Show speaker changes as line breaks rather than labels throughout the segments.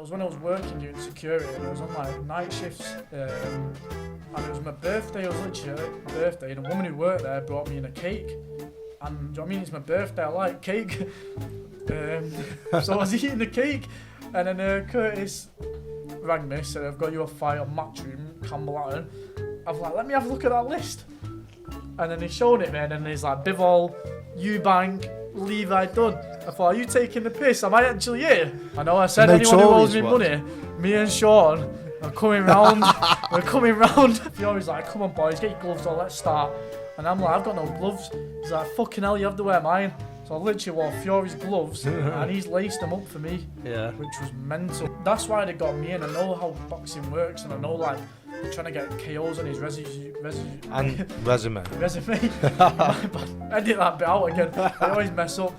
was when I was working doing security, and I was on like night shifts, and it was my birthday. It was literally my birthday, and a woman who worked there brought me in a cake. And do you know what I mean? It's my birthday. I like cake. So I was eating the cake, and then Curtis rang me, said, "I've got you a fight on Matchroom, Campbell Hatton." I was like, "Let me have a look at that list." And then he showed it me, and then he's like, Bivol, Eubank, Levi Dunn. I thought, are you taking the piss? Am I actually here? I know, I said anyone who owes me money, me and Sean are coming round. We're coming round. Fiori's like, "Come on boys, get your gloves on, let's start." And I'm like, "I've got no gloves." He's like, "Fucking hell, you have to wear mine." So I literally wore Fiori's gloves and he's laced them up for me. Yeah. Which was mental. That's why they got me in. I know how boxing works, and I know like trying to get KOs on his resume. Edit that bit out again. I always mess up.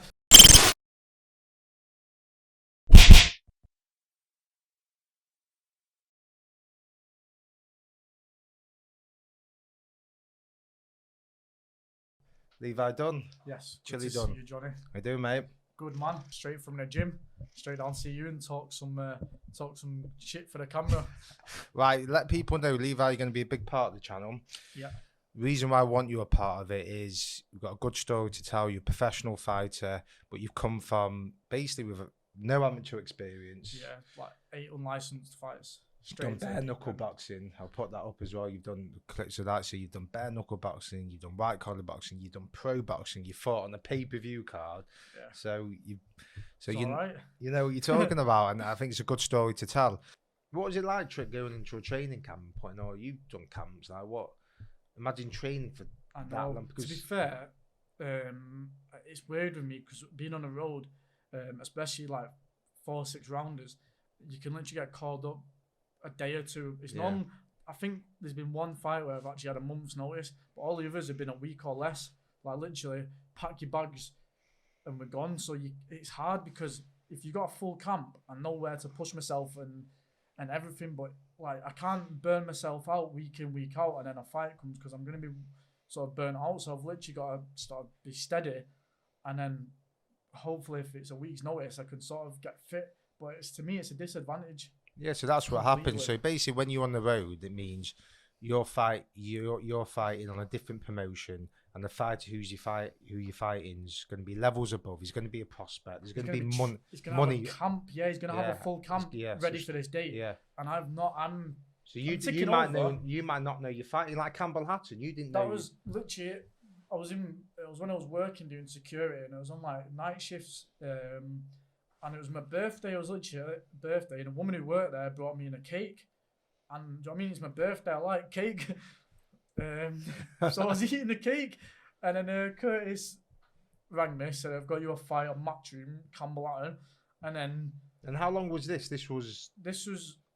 Levi Dunn.
Yes.
Chili Dunn.
You, Johnny.
How you doing, mate?
Good man. Straight from the gym, straight down to see you and talk some shit for the camera.
Right, let people know, Levi, you're going to be a big part of the channel.
Yeah.
The reason why I want you a part of it is you've got a good story to tell. You're a professional fighter, but you've come from basically with no amateur experience.
Yeah, like 8 unlicensed fights.
You've done bare knuckle boxing. I'll put that up as well. You've done clips of that. So you've done bare knuckle boxing. You've done white collar boxing. You've done pro boxing. You fought on a PPV card. Yeah. So you know what you're talking about, and I think it's a good story to tell. What was it like going into a training camp and putting all? You've done camps, like what? Imagine training for that long. Because
to be fair, it's weird with me because being on the road, especially like 4 or 6 rounders, you can literally get called up a day or two. It's not. I think there's been one fight where I've actually had a month's notice, but all the others have been a week or less. Like literally, pack your bags and we're gone. So it's hard because if you got a full camp, I know where to push myself and everything, but like I can't burn myself out week in, week out, and then a fight comes because I'm gonna be sort of burnt out. So I've literally got to sort of be steady, and then hopefully if it's a week's notice, I can sort of get fit. But to me, it's a disadvantage.
Yeah, so that's what happens. So basically, when you're on the road, it means you're fighting on a different promotion, and the fighter who you're fighting is going to be levels above. He's going to be a prospect. There's going to be money.
He's going to have a camp. Yeah, he's going to have a full camp ready for this date. Yeah, and I've not.
So you might know. You might not know you're fighting like Campbell Hatton. You didn't know.
That was literally. It was when I was working doing security, and I was on like night shifts. And it was my birthday. It was literally a birthday, and a woman who worked there brought me in a cake. And do you know what I mean? It's my birthday. I like cake. So I was eating the cake, and then Curtis rang me, said, "I've got you a fight on Matchroom, Campbell Hatton." And
how long was this? This was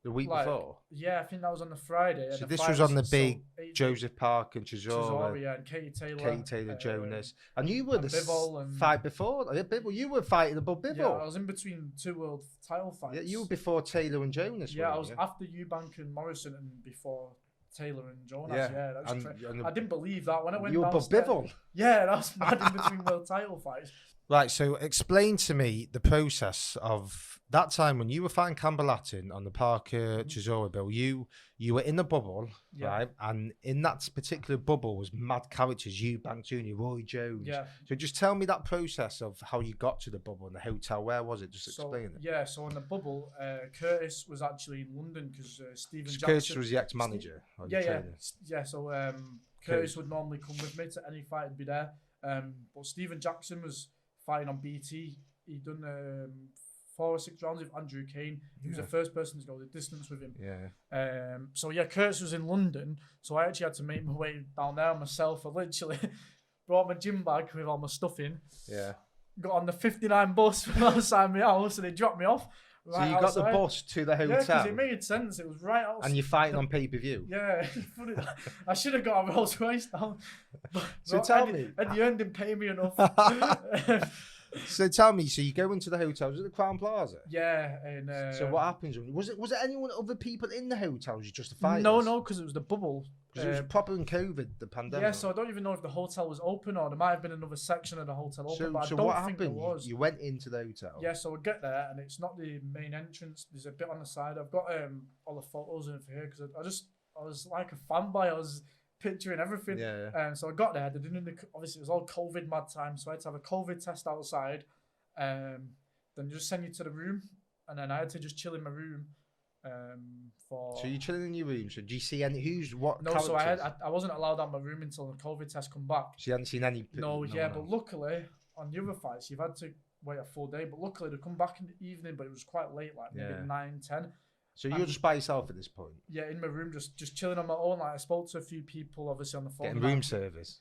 the week before.
Yeah, I think that was on the Friday.
So this was on the big Joseph Park and Chisora.
Yeah, and Katie Taylor,
Jonas. And you were the
Bivol and
fight before. Bivol, you were fighting above Bivol.
Yeah, I was in between 2 world title fights.
Yeah, you were before Taylor and Jonas.
Yeah, I was after Eubank and Morrison and before Taylor and Jonas. Yeah, that was I didn't believe that when I went.
You were above Bivol.
Yeah, that was mad in between world title fights.
Right, so explain to me the process of that time when you were fighting Campbell Hatton on the Parker Chisora bill. You were in a bubble, right? And in that particular bubble was mad characters, Eubank Jr., Roy Jones. Yeah. So just tell me that process of how you got to the bubble and the hotel. Where was it? Just explain it.
Yeah, so in the bubble, Curtis was actually in London because Stephen Jackson.
Curtis was the ex-manager.
Yeah. So Curtis would normally come with me to any fight and be there. But Stephen Jackson was fighting on BT. He'd done 4 or 6 rounds with Andrew Kane. He was the first person to go the distance with him. Yeah. So Curtis was in London, so I actually had to make my way down there myself. I literally brought my gym bag with all my stuff in. Yeah. Got on the 59 bus from outside my house, and they dropped me off.
Right, so you got the bus to the hotel? Yeah,
because it made sense. It was right outside.
And you're fighting on pay-per-view?
Yeah. I should have got a Rolls Royce down.
So tell me.
And you didn't pay me enough.
So tell me, so you go into the hotel, was it the Crown Plaza?
Yeah, and
So what happens? Was it anyone, other people in the hotel? Was it just the fighters?
No, because it was the bubble.
Because it was proper in COVID, the pandemic.
Yeah, so I don't even know if the hotel was open or there might have been another section of the hotel open, but I don't
what
think
happened?
there was.
You went into the hotel.
Yeah, so I get there and it's not the main entrance. There's a bit on the side. I've got all the photos in for here because I was like a fanboy. I was picturing everything.
Yeah.
So I got there. They didn't. Obviously, it was all COVID mad time, so I had to have a COVID test outside. Then just send you to the room, and then I had to just chill in my room.
So you're chilling in your room. So do you see any? What?
No,
characters?
so I wasn't allowed out of my room until the COVID test come back.
So you hadn't seen any?
No, but luckily on the other fights you've had to wait a full day. But luckily they come back in the evening, but it was quite late, like maybe 9, 10.
So you're just by yourself at this point?
Yeah, in my room, just chilling on my own. Like I spoke to a few people, obviously on the phone.
Getting room service.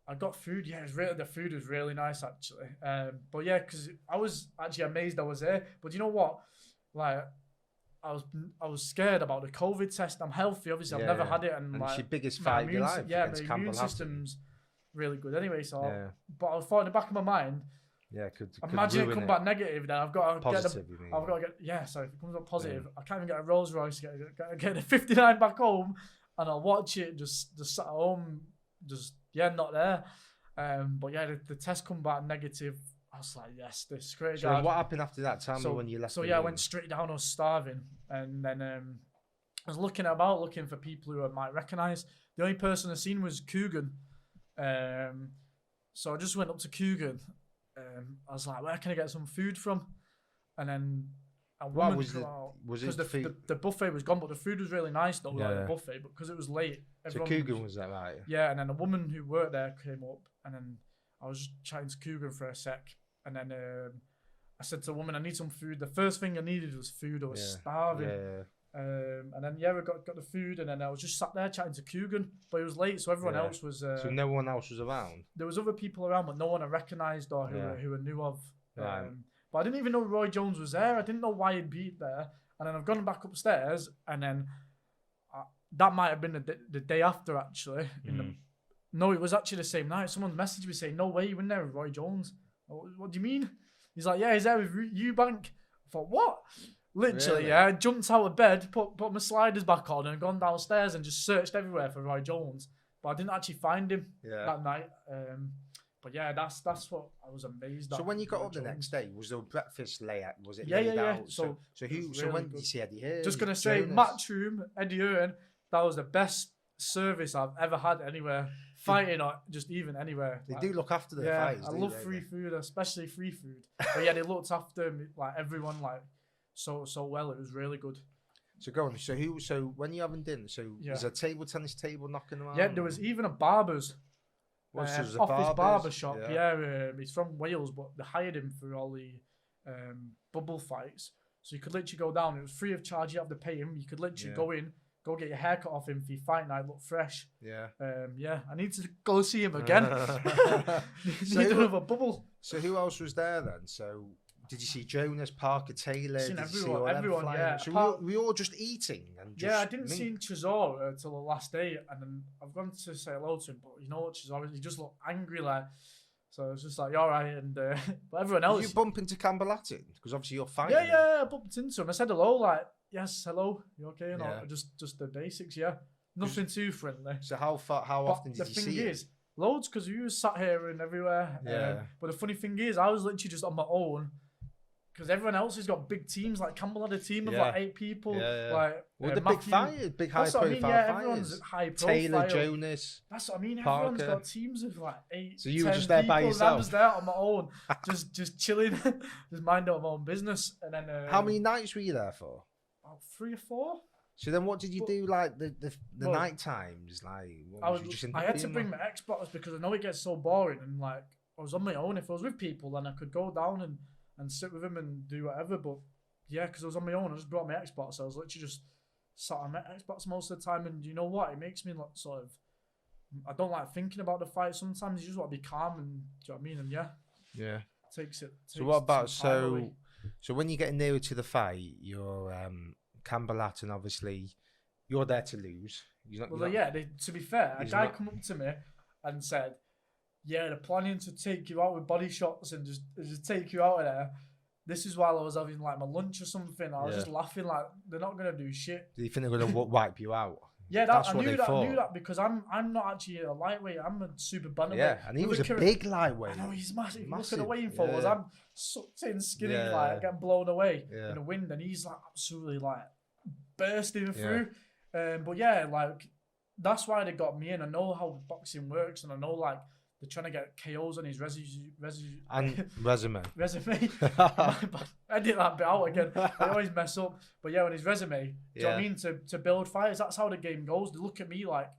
I got food. Yeah, the food was really nice actually. But yeah, because I was actually amazed I was there. But you know what? Like I was scared about the COVID test. I'm healthy, obviously. I've never had it, and like
it's your biggest fight of your life.
Yeah, my immune system's really good anyway. So, but I thought in the back of my mind.
Yeah,
imagine it come back negative. Then I've got to
positive.
I've got to get So if it comes up positive, I can't even get a Rolls Royce. Get a 59 back home, and I'll watch it just sat at home, not there. But yeah, the test come back negative. I was like, yes, this is great.
So what happened after that? Tell me when you left.
So yeah, I went straight down. I was starving, and then I was looking for people who I might recognise. The only person I seen was Coogan. So I just went up to Coogan. I was like, where can I get some food from? And then a woman because the buffet was gone, but the food was really nice though, like the buffet. But because it was late,
so Coogan was that right?
Yeah, and then a woman who worked there came up, and then I was just chatting to Coogan for a sec, and then I said to the woman, I need some food. The first thing I needed was food. I was starving. And then we got the food, and then I was just sat there chatting to Coogan, but it was late, so everyone else was.
So no one else was around.
There was other people around, but no one I recognised or who I knew of.
Right.
But I didn't even know Roy Jones was there. I didn't know why he'd be there. And then I've gone back upstairs, and then that might have been the day after actually. No, it was actually the same night. Someone messaged me saying, "No way, you were in there with Roy Jones." What do you mean? He's like, "Yeah, he's there with Eubank." I thought, what? Literally, I jumped out of bed, put my sliders back on, and gone downstairs and just searched everywhere for Roy Jones. But I didn't actually find him that night. But yeah, that's what I was amazed at.
So when you got up the next day, was there a breakfast layout? Was it laid out? So when did you see Eddie Hearn?
Just gonna say, Matchroom, Eddie Hearn, that was the best service I've ever had anywhere. Fighting or just even anywhere.
They do look after their fighters.
I love free food, especially free food. But yeah, they looked after me, like everyone, like so well. It was really good.
So go on. So when you having dinner, is a table tennis table knocking around?
Yeah, there was even a barber's
office
barber shop. Yeah, he's from Wales, but they hired him for all the bubble fights. So you could literally go down. It was free of charge. You have to pay him. You could literally go in. Go get your haircut off him for your fight night, look fresh. I need to go see him again. Need another bubble.
So who else was there then? So did you see Jonas, Parker, Taylor?
Seen everyone, yeah.
So we all just eating and just
I didn't see Chisora till the last day, and then I've gone to say hello to him, but you know what, Chisora, he just looked angry, like. So I was just like, all right, and but everyone else.
Did you bump into Campbell Latin? Because obviously you're fighting.
Yeah, I bumped into him. I said hello, like. Yes, hello. You okay? Just the basics, Nothing too friendly.
So how often did you see him?
The thing is, loads, because we was sat here and everywhere. But the funny thing is, I was literally just on my own, because everyone else has got big teams. Like Campbell had a team of like 8 people. Like
the big high profile fighters.
Everyone's high profile.
Taylor, Jonas.
That's what I mean.
Parker.
Everyone's got teams of like 8.
So you were just there by yourself.
I was there on my own, just chilling, just minding my own business. And then
how many nights were you there for?
3 or 4.
So then, what did you do? Like the night times, like
I had to bring my Xbox because I know it gets so boring, and like I was on my own. If I was with people, then I could go down and sit with them and do whatever. But yeah, because I was on my own, I just brought my Xbox. So I was literally just sat on my Xbox most of the time. And you know what? It makes me like sort of. I don't like thinking about the fight. Sometimes you just want to be calm, and do you know what I mean? And
yeah,
takes it.
So what about so when you're getting nearer to the fight, you're Campbell Latin, obviously, you're there to lose.
To be fair, a guy come up to me and said, Yeah, they're planning to take you out with body shots and just take you out of there. This is while I was having like my lunch or something. I was just laughing like they're not gonna do shit.
Do you think they're gonna wipe you out?
Yeah,
That's
I
what
knew
they
that.
thought.
I knew that because I'm not actually a lightweight. I'm a super bantamweight.
Yeah, and he was a big lightweight.
I know he's massive. Look
Massive.
at the weighing forwards. I'm sucked in, skinny, like getting blown away in the wind, and he's like absolutely like bursting through. But yeah, like that's why they got me in. I know how boxing works, and I know like they're trying to get KOs on his resume. Edit that bit out again. I always mess up. But yeah, on his resume, do you know what I mean? To build fighters, that's how the game goes. They look at me like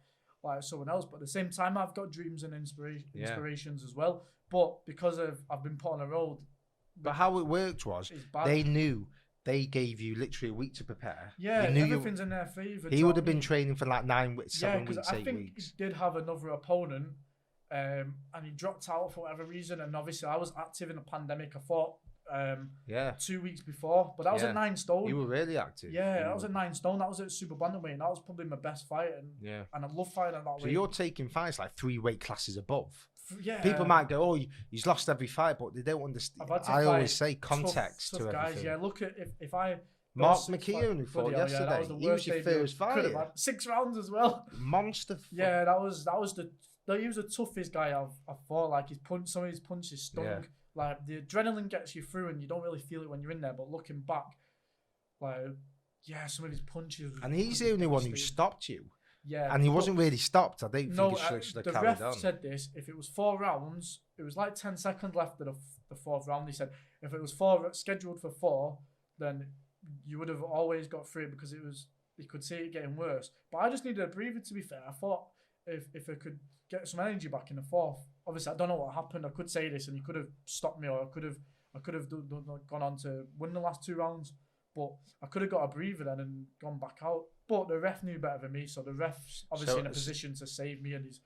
someone else, but at the same time, I've got dreams and inspirations as well. But because I've been put on a road.
But how it worked was they knew. They gave you literally a week to prepare.
Yeah, everything's in their favour.
He would have been training for like 7 weeks, 8 weeks.
I think he did have another opponent, and he dropped out for whatever reason. And obviously, I was active in the pandemic. I fought 2 weeks before, but that was at 9 stone.
You were really active.
Yeah, that was at 9 stone. That was at super bantamweight, and that was probably my best fight. And I love fighting at that weight.
So you're taking fights like 3 weight classes above.
Yeah,
people might go, "Oh, he's lost every fight," but they don't understand. I always say context
tough
to
guys.
everything.
Yeah, look at if I
Mark McKeown fought yesterday. He was your first fight.
6 rounds as well.
Monster.
Yeah, that was he was the toughest guy I've fought. Like some of his punches stung.
Yeah.
Like the adrenaline gets you through, and you don't really feel it when you're in there. But looking back, like some of his punches.
And he's the only one who stopped you.
Yeah,
and he wasn't really stopped. I don't think he should have carried on.
The ref said this: if it was 4 rounds, it was like 10 seconds left of the 4th round. He said if it was scheduled for 4, then you would have always got through it because he could see it getting worse. But I just needed a breather. To be fair, I thought if I could get some energy back in the 4th. Obviously, I don't know what happened. I could say this, and he could have stopped me, or I could have gone on to win the last 2 rounds. But I could have got a breather then and gone back out. But the ref knew better than me, so the ref's obviously in a position to save me, and he's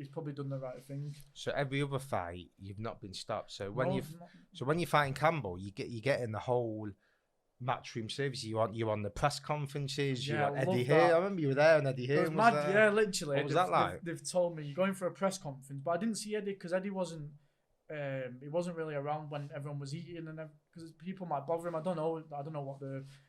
probably done the right thing.
So every other fight, you've not been stopped. So when you're fighting Campbell, you get in the whole matchroom service. You're on the press conferences. You want Eddie Hearn. I remember you were there, and Eddie Hearn was there.
Yeah, literally.
What was that like?
They've told me you're going for a press conference, but I didn't see Eddie because Eddie wasn't. He wasn't really around when everyone was eating, and because people might bother him. I don't know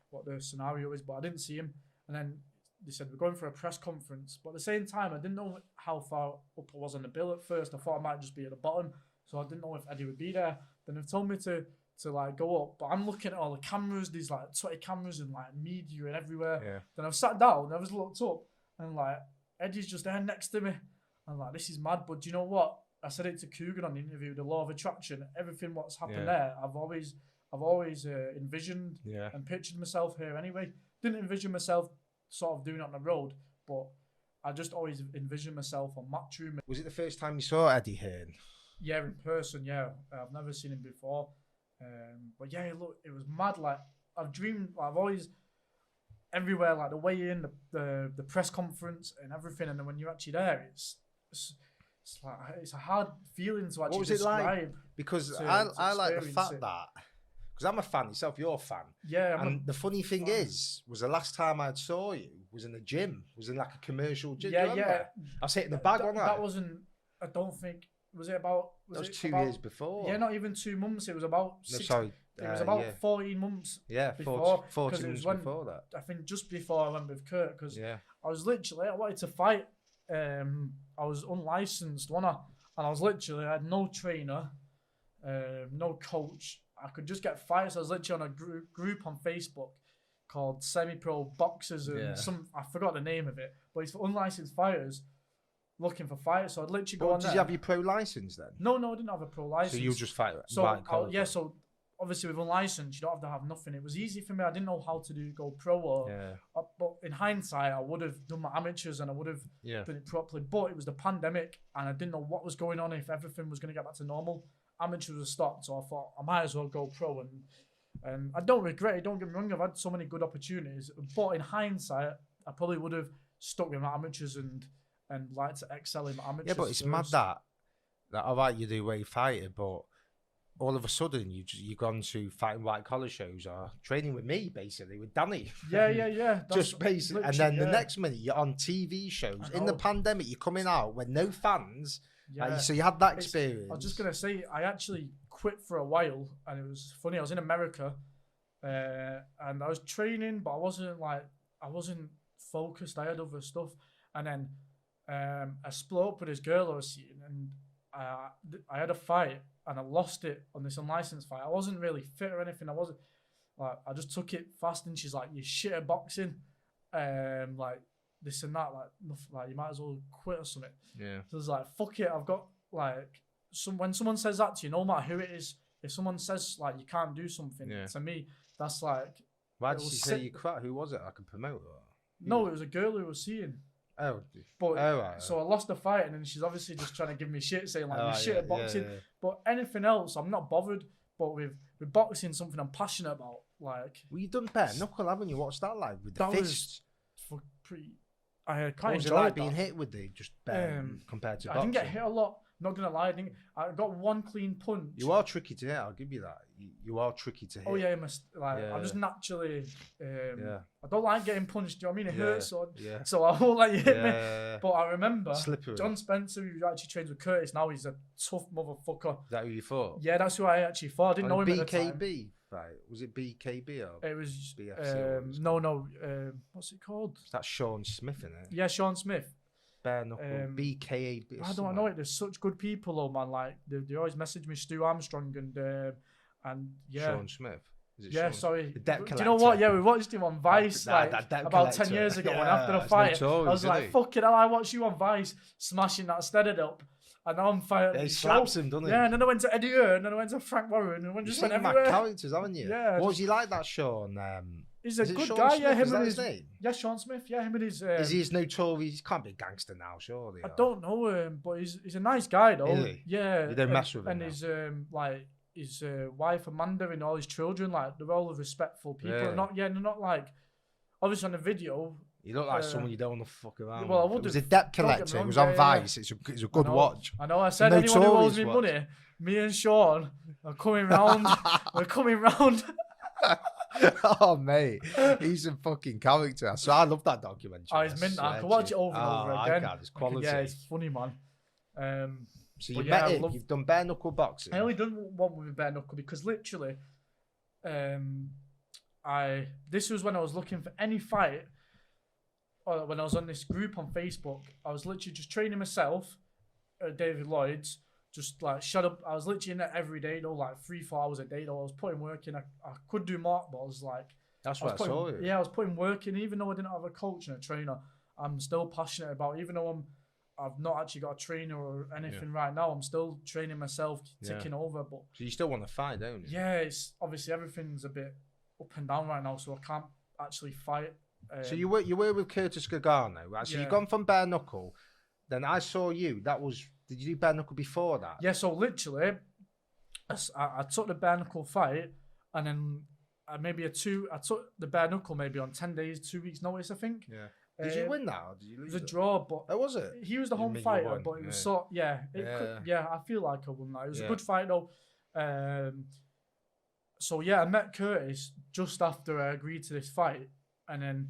what the scenario is, but I didn't see him. And then they said we're going for a press conference, but at the same time, I didn't know how far up I was on the bill at first. I thought I might just be at the bottom, so I didn't know if Eddie would be there. Then they've told me to like go up, but I'm looking at all the cameras. There's like 20 cameras and like media and everywhere. Yeah. Then I've sat down and I was looked up, and like Eddie's just there next to me. I'm like, this is mad. But do you know what? I said it to Coogan on the interview. The law of attraction, everything what's happened there, I've always envisioned and pictured myself here anyway. Didn't envision myself sort of doing it on the road, but I just always envisioned myself on Matchroom.
Was it the first time you saw Eddie Hearn?
Yeah, in person, yeah. I've never seen him before. But yeah, look, it was mad. Like, I've dreamed, I've always, everywhere, like the way in, the press conference and everything, and then when you're actually there, it's like, it's a hard feeling to actually describe. What was it like?
Because I like the fact that, because I'm a fan yourself, you're a fan.
Yeah.
And the funny thing was the last time I saw you was in the gym, was in like a commercial gym.
Yeah.
I was hitting the bag on that.
That wasn't, I don't think, was it about...
That was 2 years before.
Yeah, not even 2 months. It was about... It was about 14 months
before. 14 months before that.
I think just before I went with Kurt, because I was literally, I wanted to fight. I was unlicensed, wasn't I? And I was literally, I had no trainer, no coach. I could just get fights. I was literally on a group on Facebook called Semi-Pro Boxers and I forgot the name of it, but it's for unlicensed fighters looking for fights. So I'd literally go on there.
Did you have your pro license then?
No, I didn't have a pro license.
So you just fight
so obviously with unlicensed, you don't have to have nothing. It was easy for me. I didn't know how to go pro or but in hindsight, I would have done my amateurs and I would have done it properly. But it was the pandemic and I didn't know what was going on, if everything was going to get back to normal. Amateurs were stopped, so I thought I might as well go pro, and I don't regret it. Don't get me wrong, I've had so many good opportunities, but in hindsight, I probably would have stuck with my amateurs and like to excel in my amateurs.
Yeah, but it's mad that all right, you do where you fight it, but all of a sudden you've gone to fighting white collar shows or training with me, basically with Danny.
Yeah.
Just basically, and then the next minute you're on TV shows in the pandemic. You're coming out with no fans.
Yeah.
So you had that experience.
I was just gonna say I actually quit for a while, and it was funny. I was in America, and I was training, but I wasn't focused. I had other stuff, and then I split up with this girl I was seeing, and I had a fight, and I lost it on this unlicensed fight. I wasn't really fit or anything. I wasn't like I just took it fast, and she's like, "You shit at boxing, like this and that, like nothing, like you might as well quit or something."
Yeah.
So I was like, "Fuck it, I've got like." When someone says that to you, no matter who it is, if someone says like you can't do something, to me, that's like.
Why did she say you quit? Who was it? Like a promoter?
No, it was a girl who was seeing.
Oh.
But
right.
So I lost the fight, and then she's obviously just trying to give me shit, saying like you shit at boxing.
Yeah.
But anything else, I'm not bothered. But with boxing, something I'm passionate about, like.
Well, you done bare knuckle, haven't you? What's that like with the fists?
Was pretty. I quite
was
enjoyed
it like
that.
being hit with the just bare compared to boxing?
I didn't get hit a lot. Not gonna lie, I got one clean punch.
You are tricky to hit. I'll give you that. You are tricky to hit.
Oh yeah, I'm just naturally. I don't like getting punched. Do you know what I mean? It hurts. So I won't let you hit me. But I remember
Slippery.
John Spencer, who actually trains with Curtis now. He's a tough motherfucker.
Is that who you fought?
Yeah, that's who I actually fought. I didn't know him at the time.
BKB, right? Was it BKB or?
It was
BFC.
no. What's it called?
Is that Sean Smith in it?
Yeah, Sean Smith.
Bare knuckle. BKB.
I don't know it. There's such good people, oh man. Like they always message me, Stu Armstrong and yeah.
Sean Smith. Is it
yeah,
Sean?
sorry.
The debt
Do you know what? Yeah, we watched him on Vice
that
about 10 years ago. And after the fight, I was like, "Fuck it, I watched you on Vice smashing that steaded up." And now I'm fighting.
Yeah, he slaps him, doesn't he?
Yeah, and then I went to Eddie Earn, and then I went to Frank Warren, and just went everywhere.
Characters, haven't you?
Yeah.
What was he like, that Sean?
He's a good
Sean
guy,
Smith?
yeah. Him
Is
and
that
his
name?
Yeah, Sean Smith. Yeah, him and his.
Is he his notorious? He can't be a gangster now, surely.
I don't know him, but he's a nice guy though.
Is he?
Yeah.
You don't mess with him.
And
now.
his wife Amanda and all his children, like they're all respectful people.
Yeah.
They're not like obviously on the video.
You look like someone you don't want to fuck around.
Well, I
with.
would.
It was a debt collector. It was on Vice. It's a good watch.
I know. I said anyone who owes me money, me and Sean are coming round. We're coming round.
Oh mate, he's a fucking character. So I love that documentary.
Oh, it's mint. I can watch it over and over again.
It's quality.
Yeah, it's funny, man.
So you met him. You've done bare knuckle boxing.
I only done one with bare knuckle because literally, this was when I was looking for any fight. Or when I was on this group on Facebook, I was literally just training myself at David Lloyd's. Just like shut up. I was literally in there every day, though, like 3-4 hours a day. Though I was putting work in. I could do more, but I was like,
that's what I saw you.
Yeah, I was putting work in, even though I didn't have a coach and a trainer. I'm still passionate about. Even though I've not actually got a trainer or anything right now. I'm still training myself, ticking over. But
so you still want to fight, don't you?
Yeah, it's obviously everything's a bit up and down right now, so I can't actually fight.
So you were with Curtis Gargano, right? So you've gone from bare knuckle. Then I saw you. Did you do bare knuckle before that?
Yeah. So literally, I took the bare knuckle fight, and then I took the bare knuckle maybe on 10 days, 2 weeks notice, I think.
Yeah. Did you win that? Or did you lose
it? Was a draw, but
was it?
He was the home fighter, but it was so I feel like I won that. It was a good fight though. So yeah, I met Curtis just after I agreed to this fight, and then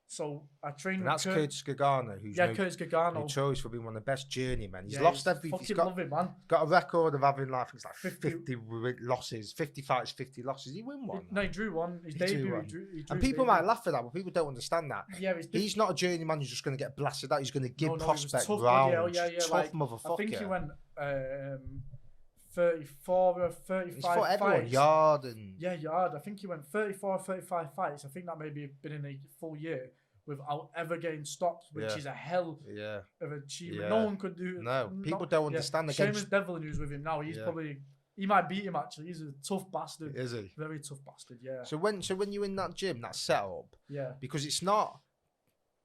so I trained.
And that's Curtis Gargano,
Curtis Gargano,
notorious for being one of the best journeymen. He's
lost
everything.
He's got
a record of having like 50 losses, 50 fights, 50 losses. He won one.
No, he drew one. His debut. He drew
and people might laugh at that, but people don't understand that.
Yeah,
he's not a journeyman who's just going to get blasted out. He's going to give prospect
tough,
rounds. Tough
like,
motherfucker.
I think he went 34 or 35
he's fought everyone,
fights.
Yard and...
Yeah, Yard. I think he went 34 or 35 fights. I think that maybe been in a full year without ever getting stopped, which is a hell of achievement.
Yeah.
No one could do it.
No, people don't understand.
Seamus Devlin, who's with him now, he's probably... He might beat him, actually. He's a tough bastard.
Is he?
Very tough bastard, yeah.
So when you're in that gym, that setup,
yeah,
because it's not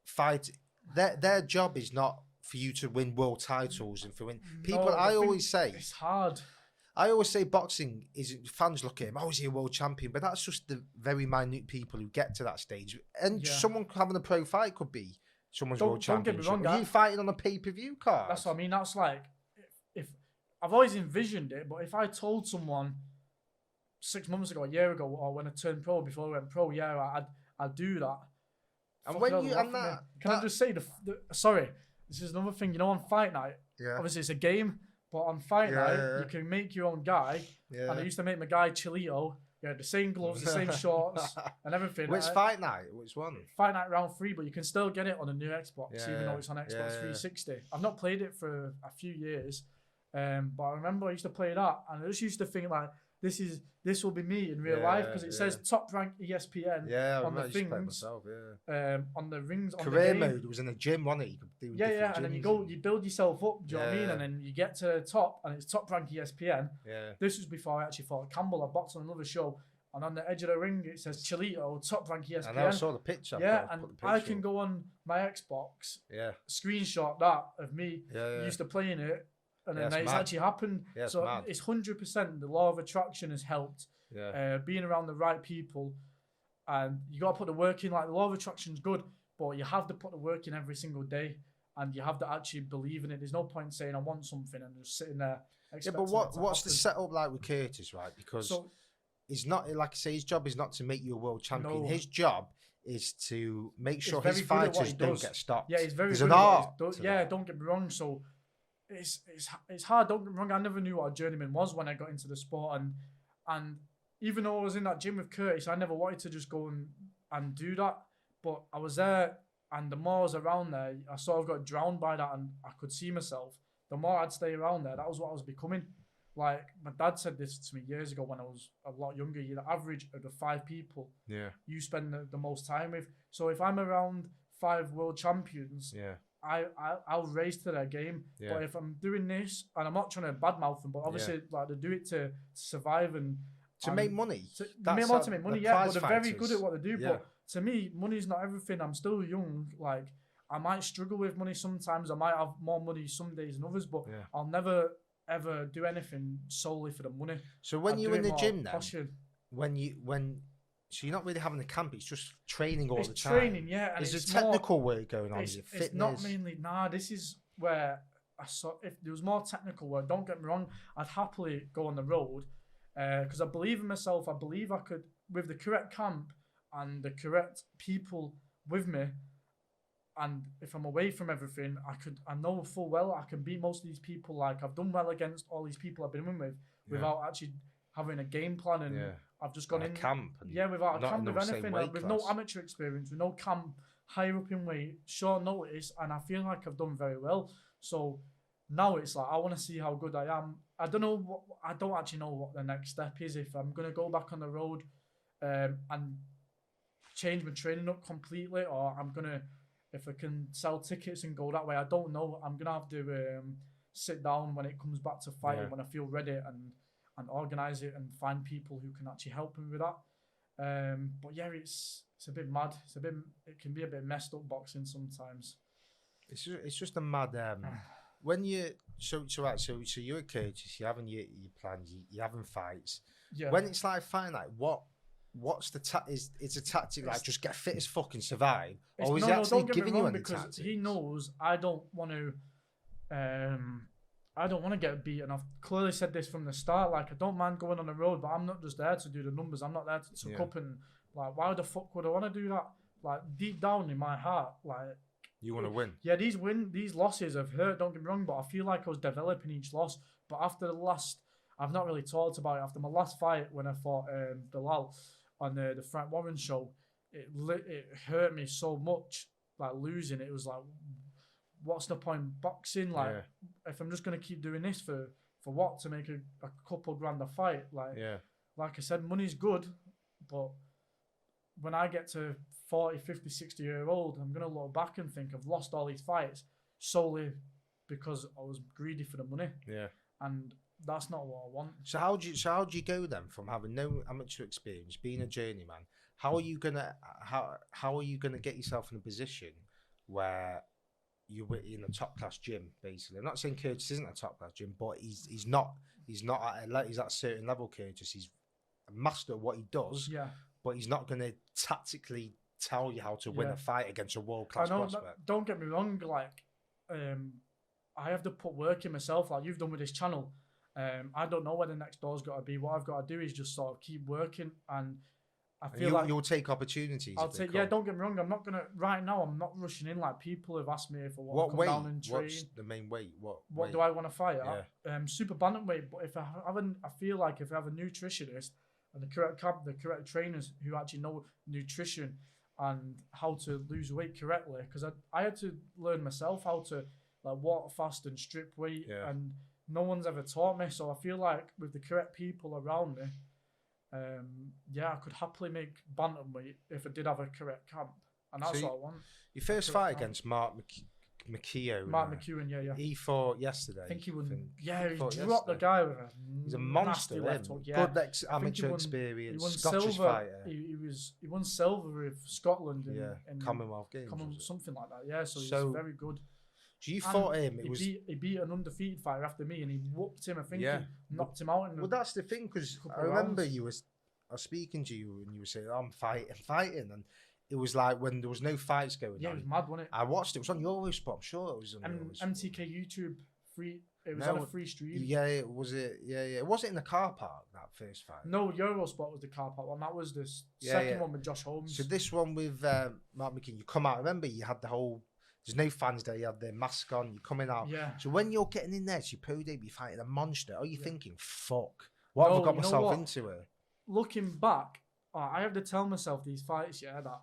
fight... Their job is not for you to win world titles and for win... People,
no,
I always say...
It's hard.
I always say boxing isn't, fans look at him, oh, is he a world champion? But that's just the very minute people who get to that stage. And someone having a pro fight could be someone's world champion. Don't get me wrong, you fighting on a pay-per-view card?
That's what I mean. That's like, if I've always envisioned it, but if I told someone 6 months ago, a year ago, or when I turned pro, before I went pro, I'd do that.
And when you, and
Can I just say, sorry, this is another thing. You know, on fight night,
Yeah.
obviously it's a game, but on fight night you can make your own guy.
Yeah.
And I used to make my guy Chilito. You had the same gloves, the same shorts, and everything.
Which fight night? Which one?
Fight night round 3, but you can still get it on a new Xbox,
Yeah,
even though it's on Xbox 360. I've not played it for a few years, but I remember I used to play that, and I just used to think like, this will be me in real life, because it says top rank ESPN on the things.
Myself,
on the rings. On
Career
the
mode. It was in the gym, wasn't it? You could do
and then you build yourself up. Do you know what I mean? And then you get to the top, and it's top rank ESPN.
Yeah.
This was before I actually fought Campbell. I boxed on another show, and on the edge of the ring it says Chilito, top rank ESPN.
And I saw the picture.
Yeah, and I can go on my Xbox.
Yeah.
Screenshot that of me
Yeah.
used to playing it. And then it's
mad.
actually happened.
Yeah,
so it's 100% the law of attraction has helped.
Yeah.
Being around the right people, and you got to put the work in. Like, the law of attraction is good, but you have to put the work in every single day, and you have to actually believe in it. There's no point saying I want something and just sitting there.
Yeah, but what's the setup like with Curtis, right? Because he's not, like I say, his job is not to make you a world champion. No. His job is to make sure his fighters don't get stopped.
Yeah, he's very
There's
good
an art.
Don't get me wrong. So it's hard. Don't get me wrong. I never knew what a journeyman was when I got into the sport, and even though I was in that gym with Curtis, I never wanted to just go and do that. But I was there, and the more I was around there, I sort of got drowned by that, and I could see myself. The more I'd stay around there, that was what I was becoming. Like, my dad said this to me years ago when I was a lot younger. You're the average of the 5 people you spend the most time with. So if I'm around 5 world champions, I'll race to their game. Yeah. But if I'm doing this, and I'm not trying to badmouth them, but obviously like, they do it to survive and
to make money.
To make money, but they're very good at what they do. Yeah. But to me, money's not everything. I'm still young. Like, I might struggle with money sometimes. I might have more money some days than others, but I'll never ever do anything solely for the money.
So when you're in the gym now, so you're not really having a camp, it's just training all the time. It's
training, yeah. And
is there technical work going on? Is it fitness?
It's not mainly, this is where I saw, if there was more technical work, don't get me wrong, I'd happily go on the road, because I believe in myself. I believe I could, with the correct camp and the correct people with me, and if I'm away from everything, I know full well I can beat most of these people. Like, I've done well against all these people I've been in with without actually having a game plan, and I've just gone in
camp.
Without a camp, with anything, with no amateur experience, with no camp, higher up in weight, short notice, and I feel like I've done very well. So now it's like, I want to see how good I am. I don't actually know what the next step is. If I'm gonna go back on the road and change my training up completely, or if I can sell tickets and go that way, I don't know. I'm gonna have to sit down when it comes back to fighting, when I feel ready, and organise it and find people who can actually help me with that. But yeah, it's a bit mad. It can be a bit messed up, boxing sometimes.
It's just a mad. When you so you're at Curtis, you're having your plans, you're having fights. Yeah. When it's like fighting, like what's the it's a tactic like just get fit as fuck and survive, or is he actually giving you any tactics?
He knows I don't want to get beaten. I've clearly said this from the start. Like, I don't mind going on the road, but I'm not just there to do the numbers. I'm not there to suck up and like, why the fuck would I want to do that? Like, deep down in my heart, like,
you want to win.
Yeah, these losses have hurt. Don't get me wrong, but I feel like I was developing each loss. But after the last, I've not really talked about it. After my last fight when I fought Bilal on the Frank Warren show, it hurt me so much. Like, losing, it was like, what's the point boxing? Like, if I'm just gonna keep doing this for what, to make a couple grand a fight? Like, like I said, money's good, but when I get to 40, 50, 60 year old, I'm gonna look back and think I've lost all these fights solely because I was greedy for the money. Yeah, and that's not what I want.
So how do you go then from having no amateur experience, being a journeyman? How are you gonna get yourself in a position where you're in a top class gym? Basically, I'm not saying Curtis isn't a top class gym, but he's not at a certain level. Curtis, he's a master at what he does. Yeah, but he's not gonna tactically tell you how to win a fight against a world class prospect.
Don't get me wrong. Like, I have to put work in myself, like you've done with this channel. I don't know where the next door's got to be. What I've got to do is just sort of keep working, and I
And
feel like
you'll take opportunities.
I'll take. Yeah, don't get me wrong. I'm not gonna right now. I'm not rushing in. Like people have asked me if I want
What
to come
weight?
down and train.
What's the main weight? What weight?
Do I want to fight
Yeah.
at? Super bantamweight. But if I feel like if I have a nutritionist and the correct trainers who actually know nutrition and how to lose weight correctly, because I had to learn myself how to like water fast and strip weight, and no one's ever taught me. So I feel like with the correct people around me, I could happily make bantamweight if I did have a correct camp, and that's what I want.
Your first fight against Mark McKeown.
Mark McEwen, yeah.
He fought yesterday.
I think he won. He dropped the guy with a
He's a monster.
left hook. Yeah.
Good amateur experience.
He won
Scottish
silver.
fighter.
He won silver with Scotland in
Commonwealth Games.
Something like that. Yeah, so he's very good.
So you fought him.
He beat an undefeated fighter after me, and he whooped him. I think he knocked him out.
Well, that's the thing, because I remember I was speaking to you, and you were saying, "I'm fighting," and it was like when there was no fights going on.
Yeah, it was mad, wasn't it?
I watched it. It was on Eurosport. I'm sure it was on
MTK YouTube free. It was on a free stream.
Yeah, it was it. Yeah, yeah. Was it in the car park, that first fight?
No, Eurosport was the car park one. That was the second one with Josh Holmes.
So this one with Mark McKeown, you come out. Remember, you had the whole. There's no fans there. You had the mask on. You're coming out.
Yeah.
So when you're getting in there, to your pro debut, fighting a monster, are you thinking, "Fuck, what have I got myself into here?"
Looking back, I have to tell myself these fights. Yeah, that